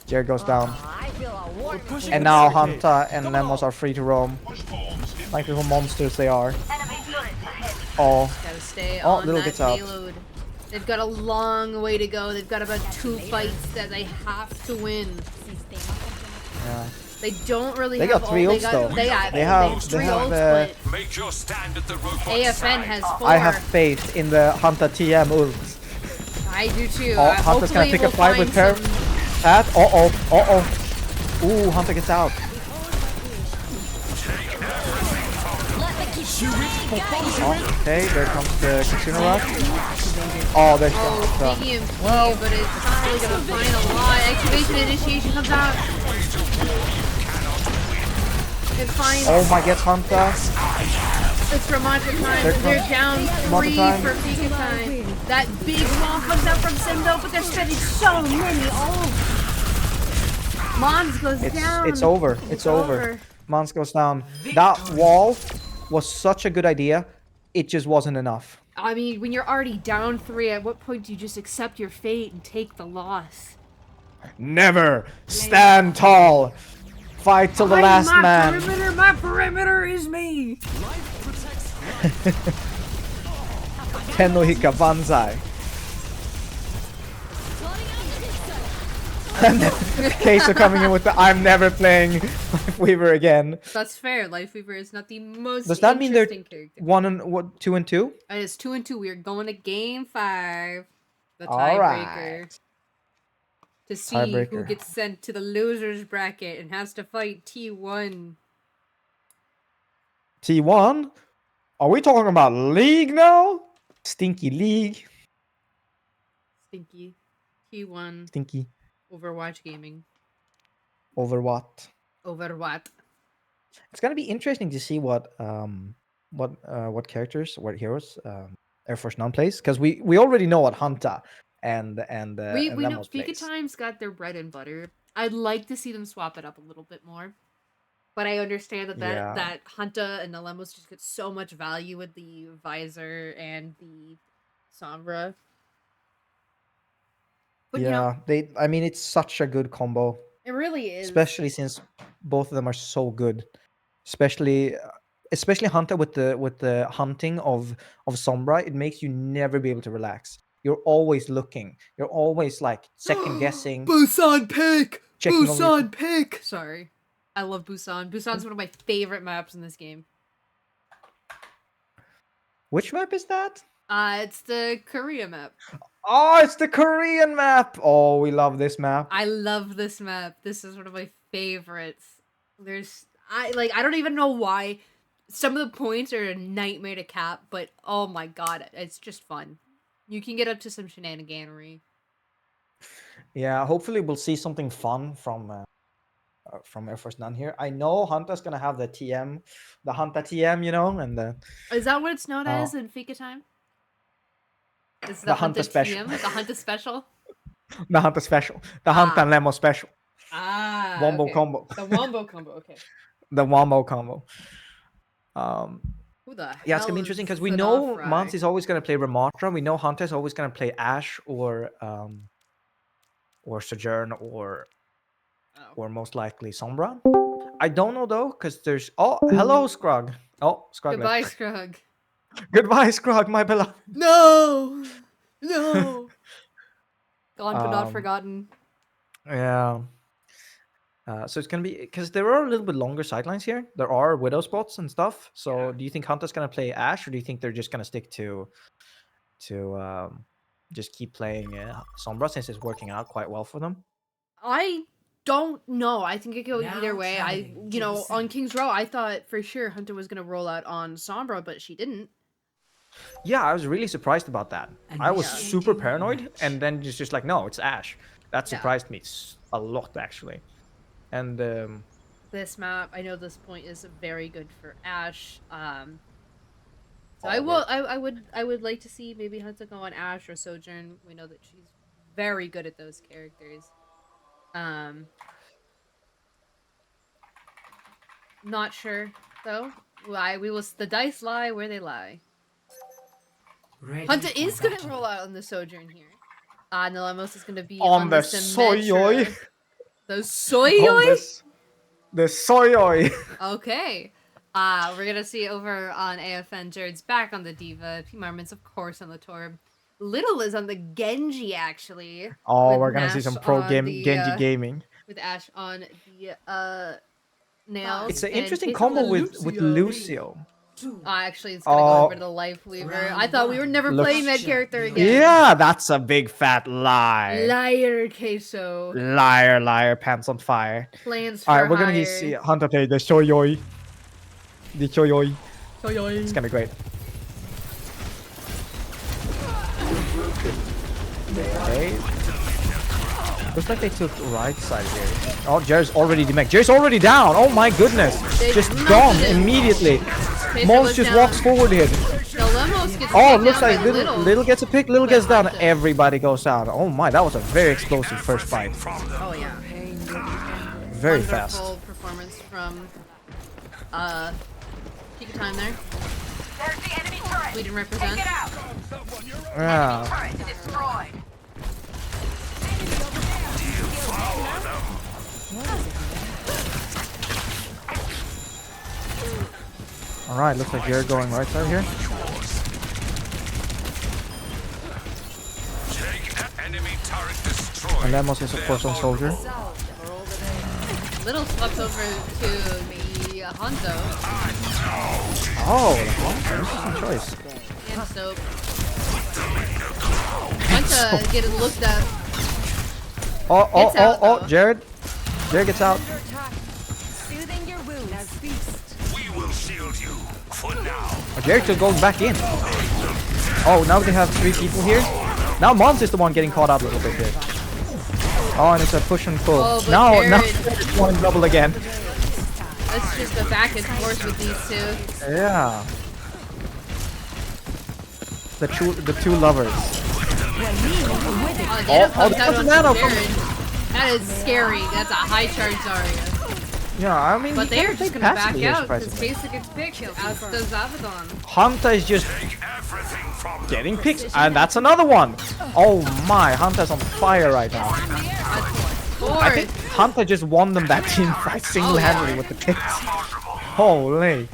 Jared goes down. I feel a warm And now Hunter and Lemos are free to roam. Like little monsters they are. enemy Oh, Gotta stay Oh, on Little that gets out. payload. They've got a long way to go. They've got about 2 fights that they have to win. yeah. They don't really They have got 3 all. ults though. They have They 3 have. ults, but Make your stand at the robot's AFN side. has 4. I have faith in the Hunter TM ult. I do too. Oh, Hunter's gonna Hopefully pick a we'll fight with find her. some- Pat. Uh-oh. Ooh, Hunter gets out. Okay, there comes the casino rush. Oh, there's Oh, the... PEMP, but it's probably gonna find a lot. Activation initiation comes out. It finds Oh my, gets Hunter. it's Ramontra time. They're down 3 time. for Fika time. That big wall comes out from Simdo, but they're spending so many ults. Mons goes down. It's over. It's over. Mons goes down. That wall was such a good idea. It just wasn't enough. I mean, when you're already down 3, at what point do you just accept your fate and take the loss? Never stand tall. Fight till the last man. My perimeter is me. Tenno Hika Banzai. And then Keiso coming in with the I'm never playing Life Weaver again. That's fair. Life Weaver is not the most Does that mean they're interesting character. 2 and 2? It is 2 and 2. We are going to game 5. The All tiebreaker. right. To see who Tiebreaker. gets sent to the losers bracket and has to fight T1. T1? Are we talking about League now? Stinky League. Stinky. T1. Stinky. Overwatch Gaming. Over what? Over what? It's gonna be interesting to see what characters, what heroes Air Force None plays, because we already know what Hunter and We know Lemos Fika plays. Time's got their bread and butter. I'd like to see them swap it up a little bit more. But I understand that Yeah. that Hunter and the Lemos just get so much value with the Visor and the Sombra. But you know, I mean, it's such a good combo, it really is. especially since both of them are so good. Especially Hunter with the hunting of Sombra, it makes you never be able to relax. You're always looking. You're always like second guessing. Busan pick! Checking Busan pick! Sorry. I love Busan. Busan's one of my favorite maps in this game. Which map is that? It's the Korea map. Oh, it's the Korean map. Oh, we love this map. I love this map. This is one of my favorites. I don't even know why. Some of the points are a nightmare to cap, but oh my god, it's just fun. You can get up to some shenaniganery. Yeah, hopefully we'll see something fun from Air Force None here. I know Hunter's gonna have the TM, the Hunter TM, and the Is that what it's known as in Fika Time? Is the Hunter special. TM? The Hunter special? The Hunter special, the Hunter and Lemo special, wombo okay. combo, The wombo combo. Okay. the wombo combo. Who the Yeah, it's gonna hell be interesting is because we Fidel know Fry? Mons is always gonna play Ramatra. We know Hunter's always gonna play Ash or Sojourn or most likely Sombra. I don't know though, because there's hello Scrug. Oh, Scrug. Goodbye, left. Scrug. Goodbye, Scrug, my beloved. No! No! Gone but not Um, forgotten. Yeah. So it's gonna be because there are a little bit longer sidelines here. There are widow spots and stuff. So do you think Hunter's gonna play Ash, or do you think they're just gonna stick to just keep playing Sombra since it's working out quite well for them? I don't know. I think it could go Now either way. traveling to the On south. King's Row, I thought for sure Hunter was gonna roll out on Sombra, but she didn't. Yeah, I was really surprised about that. I was Initiating super paranoid, match. and then just like, no, it's Ash. That Yeah. surprised me a lot actually. And This map, I know this point is very good for Ash. So Oh, I would like to see maybe Hunter go on Ash or Sojourn. We know that she's very good at those characters. Not sure though. The dice lie where they lie. Ready Hunter for is gonna battle. roll out on the Sojourn here. Nilemos is gonna be on the Symmetra. soyoy. The soyoy? The soyoy. Okay. We're gonna see over on AFN, Jared's back on the Diva. P. Marmon's, of course, on the Torb. Little is on the Genji, actually. Oh, with we're gonna see Nash some pro on game Genji gaming. With Ash on the nails. It's an and interesting Casey on combo the with Lucio. Actually, it's gonna go over to the Life Weaver. I thought we were never playing that character again. Yeah, that's a big fat lie. Liar, Queso. Liar, liar, pants on fire. Plans for Alright, we're gonna hire. see Hunter play the Shoyoi. The Shoyoi. Shoyoi. It's gonna be great. Okay. Looks like they took right side here. Oh, Jared's already demech. Jared's already down. Oh my goodness. Just gone immediately. Mons just walks forward here. Oh, looks like Little gets a pick. Little gets down. Everybody goes down. Oh my, that was a very explosive first fight. Oh yeah. Very Wonderful fast. performance from Fika time there. There's the enemy turret. We didn't represent. Take it out. Yeah. Turret destroyed. Alright, looks like you're going right side here. Enemy turret destroyed. And Lemos is of course on soldier. Little swaps over to the Hanzo. Oh, interesting choice. And Soap. Hanzo getting looked at. Oh, Jared. Jared gets out. Soothing your wounds. We will shield you for now. Oh, Jared just goes back in. Oh, now they have 3 people here. Now Mons is the one getting caught up a little bit here. Oh, and it's a push and pull. Oh, but now Jared- it's one double again. That's just a back and forth with these two. Yeah. The two lovers. Oh, Nano comes that's out a on Nano. Jared. That is scary. That's a high charge Zarya. Yeah, I mean, But he they're can just play gonna back passively, out because surprisingly. basic gets picked, as does Abaddon. Hunter is just Everything from getting picks, and that's another one. Oh my, Hunter's on fire right now. I think Hunter just won them that team fight single-handedly with the picks. Holy.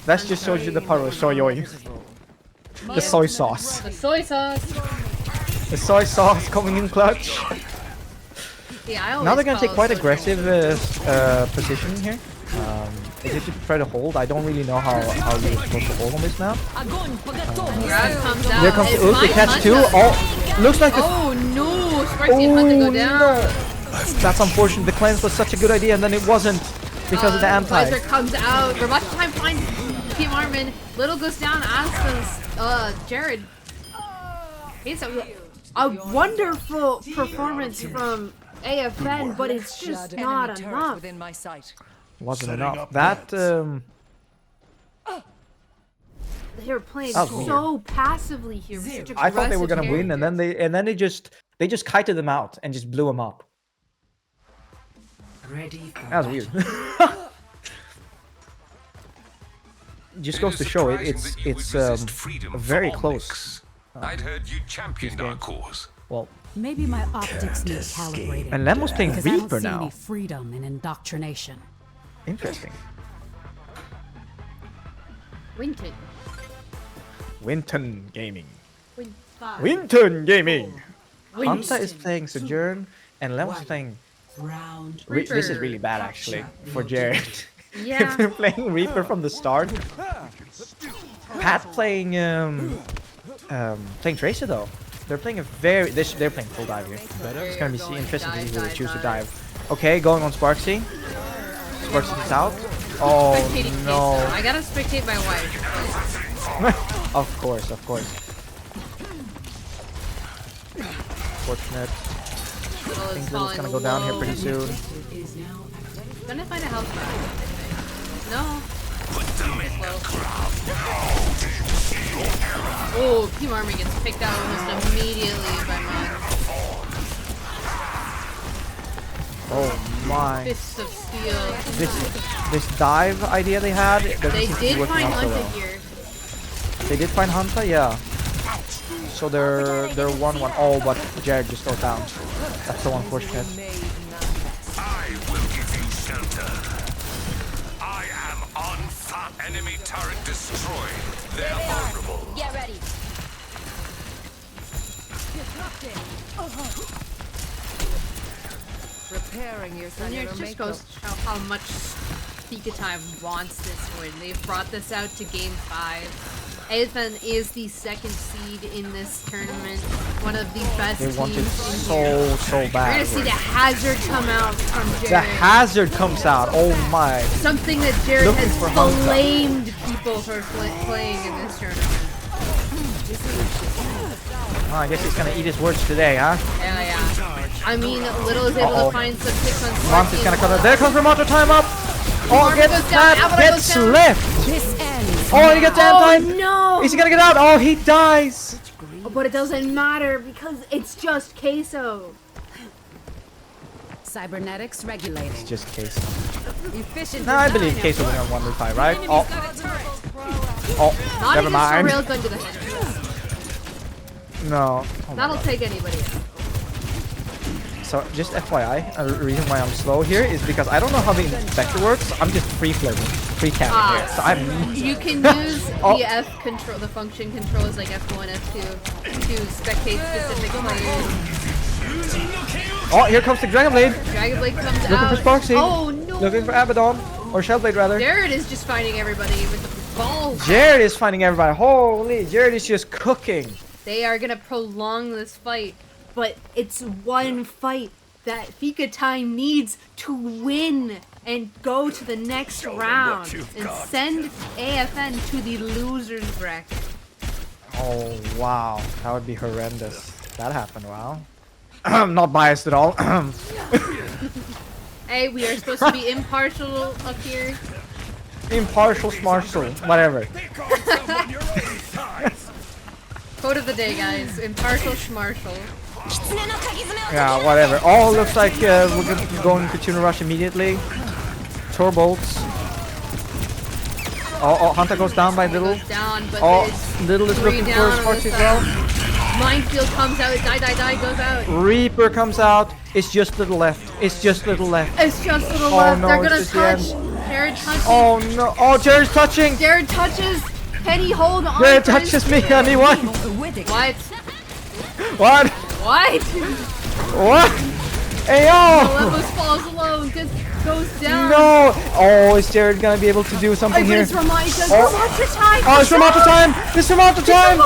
That just shows you the power of Shoyoi. The soy sauce. The soy sauce. The soy sauce coming in clutch. Yeah, Now they're gonna take quite aggressive position here. They just try to hold. I don't really know how you're supposed to hold on this map. Grab comes out. Here comes the It's ult. They my catch 2. Hunter. Oh, looks like the Oh no! Sparky and Hunter go down. That's unfortunate. The cleanse was such a good idea, and then it wasn't because of the anti. Visor comes out. We're watching time find P. Marmon. Little goes down. Aspen's Jared. It's a wonderful performance from AFN, but it's just not enough. Within my sight. Wasn't enough. That They're playing That was so passively here. With such I thought they were aggressive gonna win, and then they just kited them out and just blew them up. Ready for That was weird. Just goes to show it's very close. I'd heard you championed our cause. Well, Maybe my optics need calibrating. and Lemo's playing because I don't Reaper see any now. freedom in indoctrination. Interesting. Winton. Winton Gaming. Winton Gaming. Hunter is playing Sojourn, and Lemo's playing. round. This is really bad actually for Jared. Yeah. If they're playing Reaper from the start. Pat playing playing Tracer though. They're playing they're playing full dive here. It's gonna be interesting to see who they choose to dive. Okay, going on Sparksy. Sparksy's out. Oh Spectating no. Queso. I gotta spectate my wife. Of course. Fortunate. I think Little's gonna go down here pretty soon. Gonna find a health pack. No. Oh, P. Marmon gets picked out almost immediately by Mon. Oh my. Fists of Steel. This dive idea they had. They did find Hunter here. They did find Hunter, yeah. So they're 1-1. Oh, but Jared just goes down. That's so unfortunate. I will give you shelter. I I am on fire. Enemy turret destroyed. They're vulnerable. Get ready. Repairing your And it just goes to show how much Fika Time wants this win. They've brought this out to Game 5. AFN is the second seed in this tournament. One of the best They teams want it in so, here. so We're bad. gonna see the hazard come out from Jared. The hazard comes out. Oh my. Something that Jared Looking has for Hunter. blamed people for playing in this tournament. Oh, I guess he's gonna eat his words today, huh? Yeah. I mean, Little is able to find some picks on Mont is gonna come out. There comes Remoto time up! Oh, Marvin gets goes down, that, Abaddon gets goes down. left! This ends. Oh, he gets time! Oh no! Is he gonna get out? Oh, he dies! But it doesn't matter because it's just queso. Cybernetics regulating. It's just Queso. Efficient. No, I design believe of Queso will work. win 1v5, right? Enemy's Oh, got a turret. oh, Not never even mind. a real gun to the head. No. Oh my That'll God. take anybody out. So, just FYI, a reason why I'm slow here is because I don't know how the inspector works. I'm just free flipping, free capping here. So I'm. You can use Oh. the F control, the function controls like F1, F2 to spectate specific players. Oh, here comes the Dragon Blade. Dragon Blade comes Looking out. for Sparksy. Oh no! Looking for Abaddon. Or Shellblade, rather. Jared is just fighting everybody with the balls. Jared is finding everybody. Holy, Jared is just cooking. They are gonna prolong this fight, but it's one fight that Fika Time needs to win and go to the next Show them round what you've and got. send AFN to the losers bracket. Oh, wow. That would be horrendous. That happened, wow. I'm not biased at all. Hey, we are supposed to be impartial up here. Impartial, smartial, whatever. They call someone your own size. Quote of the day, guys. Impartial schmartial. Yeah, whatever. Oh, looks like we're going to Tuna Rush immediately. Turbolts. Oh, Hunter goes down by Little. Goes down, but Oh, there's Little is 3 looking for down a on Sparks this as well. side. Minefield comes out. Die goes out. Reaper comes out. It's just Little left. It's just Little left. It's just little Oh, left. no, They're it's gonna just the touch. Jared touches. Oh no. Oh, Jared's touching. Jared touches. Can he hold on? Jared for his touches me kill? and he won. What? What? What? What? Hey yo! Levos falls alone. Goes down. No! Oh, is Jared gonna be able to do something But here? it's Ramata. Oh. Ramata time. Oh, it's Remoto time! It's Remoto time!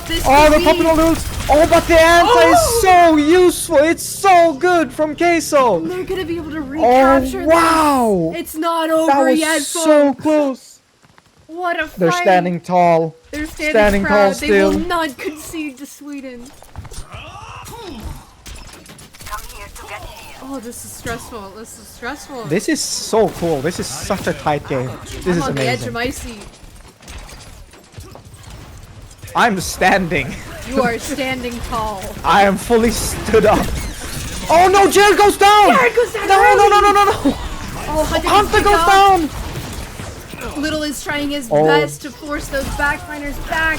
This Oh, could the be- popular rules! Oh, but the answer is so useful! It's so good from Queso! They're gonna be able to recapture wow. this. It's not That over was yet, so folks. close! What a fight. They're standing tall. They're standing standing proud. tall They will still. not concede to Sweden. Oh, this is stressful. This is stressful. This is so cool. This is such a tight game. This I'm is on the edge of amazing. my seat. I'm standing. You are standing tall. I am fully stood up. Oh no, Jared goes down! Jared goes down No, no, early. no, no, no, no! Oh, Hunter goes down! Little is trying his Oh. best to force those backfinders back.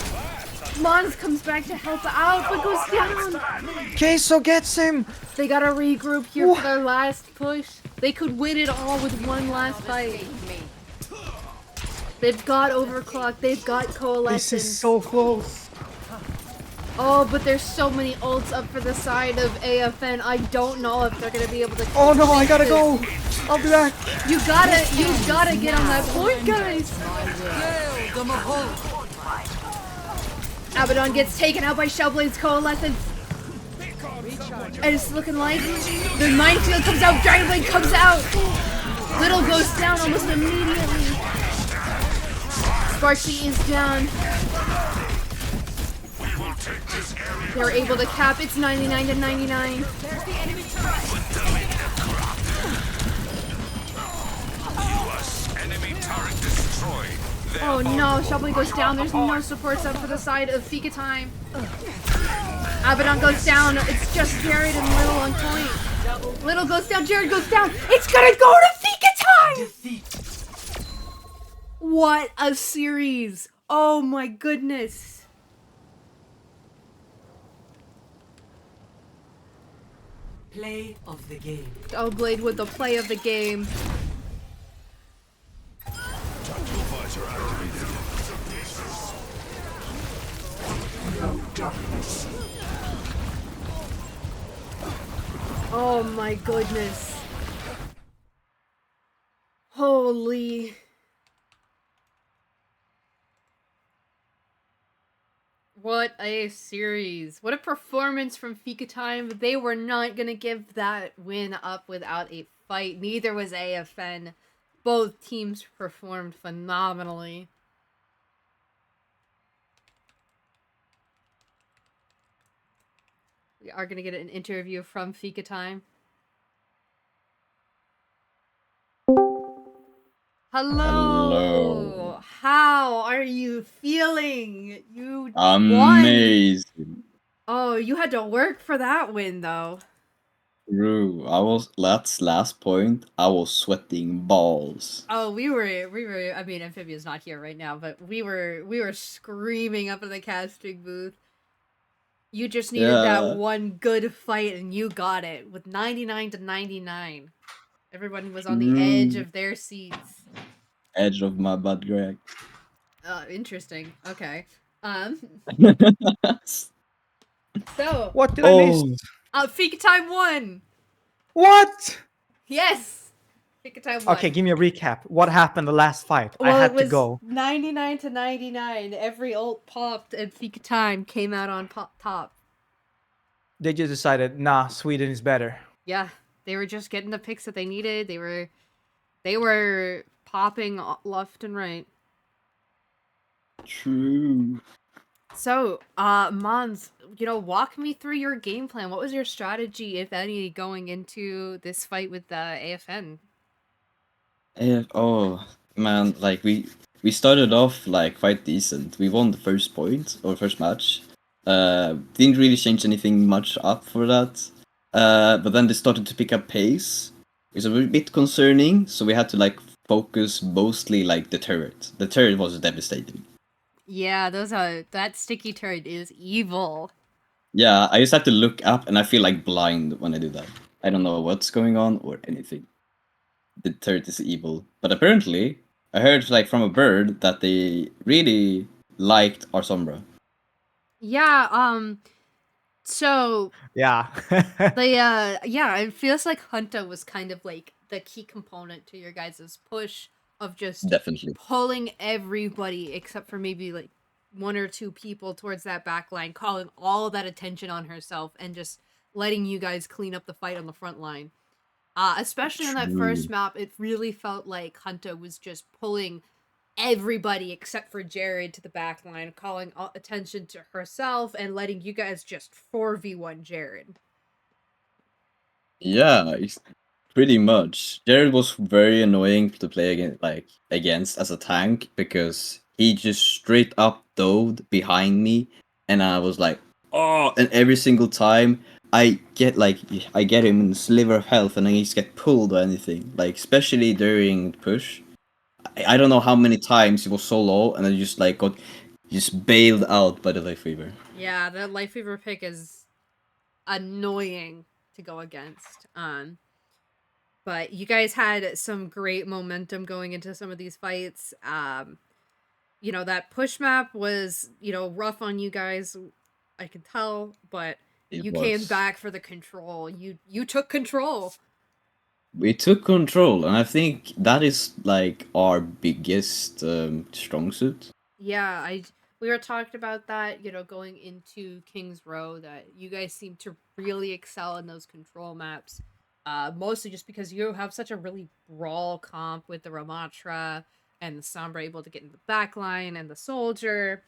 Mons comes back to help out, but goes down. Queso gets him! They gotta regroup here for their last push. They could win it all with one last fight. They've got overclock. They've got coalescence. This is so close. Oh, but there's so many ults up for the side of AFN. I don't know if they're gonna be able to. Oh no, I gotta this. go! I'll be back. You gotta get on that point, guys. Abaddon gets taken out by Shellblade's coalescence. And it's looking like the minefield comes out, Dragonblade comes out. Little goes down almost immediately. Sparksy is down. They're able to cap. It's 99 to 99. Enemy turret destroyed. Oh no, Shellblade goes down. There's no supports up for the side of Fika Time. Abaddon goes down. It's just Jared and Little on point. Little goes down. Jared goes down. It's gonna go to Fika Time! What a series. Oh my goodness. Play of the game. Blade with the play of the game. sensor activated. No darkness. Oh my goodness. Holy. What a series. What a performance from Fika Time. They were not going to give that win up without a fight. Neither was AFN. Both teams performed phenomenally. We are going to get an interview from Fika Time. Hello. How are you feeling? You Amazing. won. Oh, you had to work for that win though. True. That's last point. I was sweating balls. Oh, we were. I mean, Amphibia's not here right now, but we were screaming up in the casting booth. You just needed that one good fight, and you got it with 99 to 99. Everyone was on the edge of their seats. Edge of my butt, Greg. Interesting. Okay. So. What did I miss? Fika Time won. What? Yes. Fika Time won. Okay, give me a recap. What happened the last fight? Well, I had to go. 99 to 99. Every ult popped, and Fika Time came out on top. They just decided, nah, Sweden is better. Yeah, they were just getting the picks that they needed. They were popping left and right. True. So, Mons, walk me through your game plan. What was your strategy, if any, going into this fight with the AFN? Oh man, like we started off like quite decent. We won the first point or first match. Didn't really change anything much up for that. But then they started to pick up pace, which was a bit concerning. So we had to like focus mostly like the turret. The turret was devastating. Yeah, that sticky turret is evil. Yeah, I just have to look up and I feel like blind when I do that. I don't know what's going on or anything. The turret is evil. But apparently, I heard like from a bird that they really liked our Sombra. Yeah, so yeah. It feels like Hunter was kind of like the key component to your guys' push of just definitely pulling everybody except for maybe like one or two people towards that back line, calling all of that attention on herself and just letting you guys clean up the fight on the front line. Especially on that first map, it really felt like Hunter was just pulling everybody except for Jared to the back line, calling attention to herself and letting you guys just 4v1 Jared. Yeah, pretty much. Jared was very annoying to play against as a tank because he just straight up dove behind me and I was like, oh, and every single time I get him in a sliver of health and then he just get pulled or anything. Like especially during push. I don't know how many times he was so low and I just like got just bailed out by the Life Weaver. Yeah, the Life Weaver pick is annoying to go against. But you guys had some great momentum going into some of these fights. That push map was, rough on you guys, I can tell, but you came back for the control. You took control. We took control, and I think that is like our biggest strong suit. Yeah, we were talking about that, going into King's Row, that you guys seem to really excel in those control maps. Mostly just because you have such a really brawl comp with the Ramatra and the Sombra able to get in the back line and the soldier.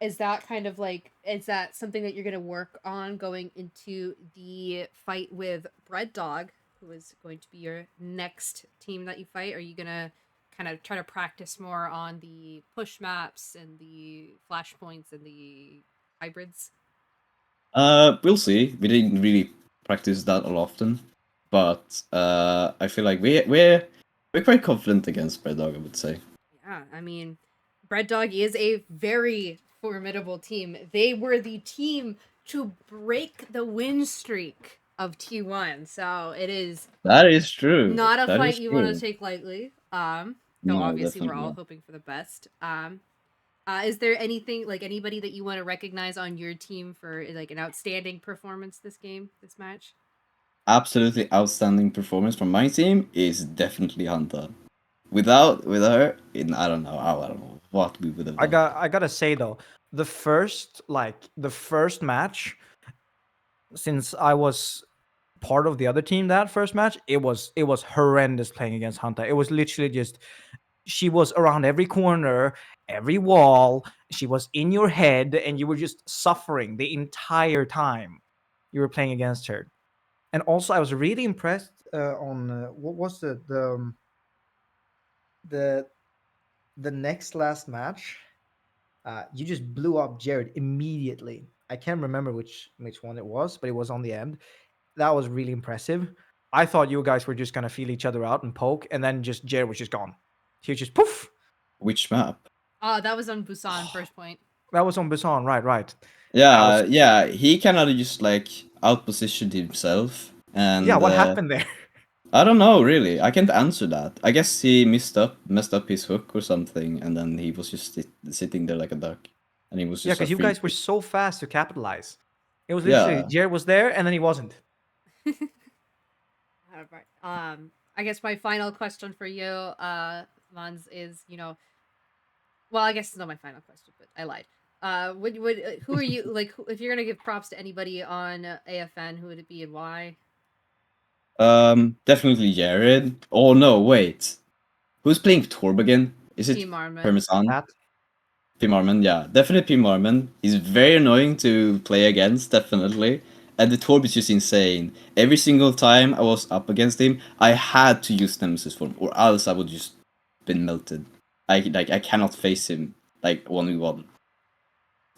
Is that something that you're going to work on going into the fight with Bread Dog, who is going to be your next team that you fight? Are you going to kind of try to practice more on the push maps and the flashpoints and the hybrids? We'll see. We didn't really practice that all often, but I feel like we're quite confident against Bread Dog, I would say. Yeah, I mean, Bread Dog is a very formidable team. They were the team to break the win streak of T1, so it is that is true. Not a fight you want to take lightly. So No, obviously we're definitely all not. hoping for the best. Is there anything like anybody that you want to recognize on your team for like an outstanding performance this match? Absolutely outstanding performance from my team is definitely Hunter. With her, I don't know. I don't know what we would have done. I gotta say though, the first match, since I was part of the other team that first match, it was horrendous playing against Hunter. It was literally just she was around every corner, every wall. She was in your head, and you were just suffering the entire time you were playing against her. And also, I was really impressed on what was the the next last match. You just blew up Jared immediately. I can't remember which one it was, but it was on the end. That was really impressive. I thought you guys were just gonna feel each other out and poke, and then just Jared was just gone. He was just poof. Which map? That was on Busan first point. That was on Busan, right. Yeah, yeah. He kind of just like outpositioned himself, and Yeah, what happened there? I don't know really. I can't answer that. I guess he messed up his hook or something, and then he was just sitting there like a duck, and he was Yeah, just a because you free guys were kick. so fast to capitalize. It was literally Yeah, Jared was there, and then he wasn't. Alright. I guess my final question for you, Mans, is well, I guess it's not my final question, but I lied. Who are you like? If you're gonna give props to anybody on AFN, who would it be and why? definitely Jared. Oh no, wait. Who's playing Torb again? Is it Team Armin. Parmesan? Matt? P. Marmon, yeah, definitely P. Marmon. He's very annoying to play against, definitely. And the Torb is just insane. Every single time I was up against him, I had to use Nemesis form, or else I would just been melted. I cannot face him like 1v1.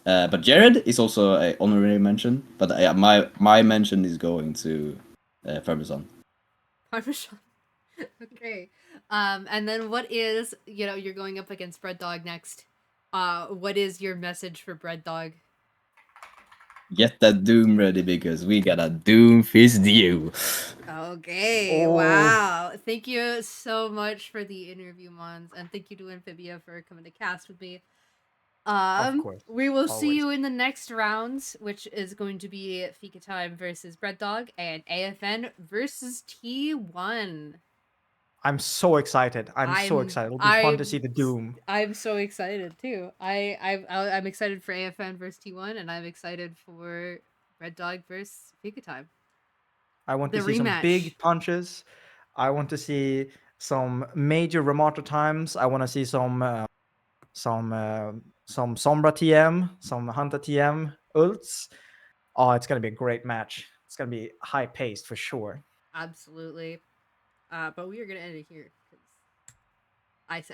But Jared is also an honorary mention, but my mention is going to Parmesan. Parmesan. Okay. And then what is you're going up against Bread Dog next. What is your message for Bread Dog? Get that Doom ready because we got a Doom fist you. Okay, Oh. wow. Thank you so much for the interview, Mons, and thank you to Amphibia for coming to cast with me. Of course. We will see Always. you in the next rounds, which is going to be Fika Time versus Bread Dog and AFN versus T1. I'm so excited. I'm so excited. It'll be fun to see the Doom. I'm so excited too. I'm excited for AFN versus T1, and I'm excited for Red Dog versus Fika Time. I want The to see some rematch. big punches. I want to see some major Ramato times. I want to see some Sombra TM, some Hunter TM ults. Oh, it's gonna be a great match. It's gonna be high paced for sure. Absolutely. But we are gonna end it here because I said.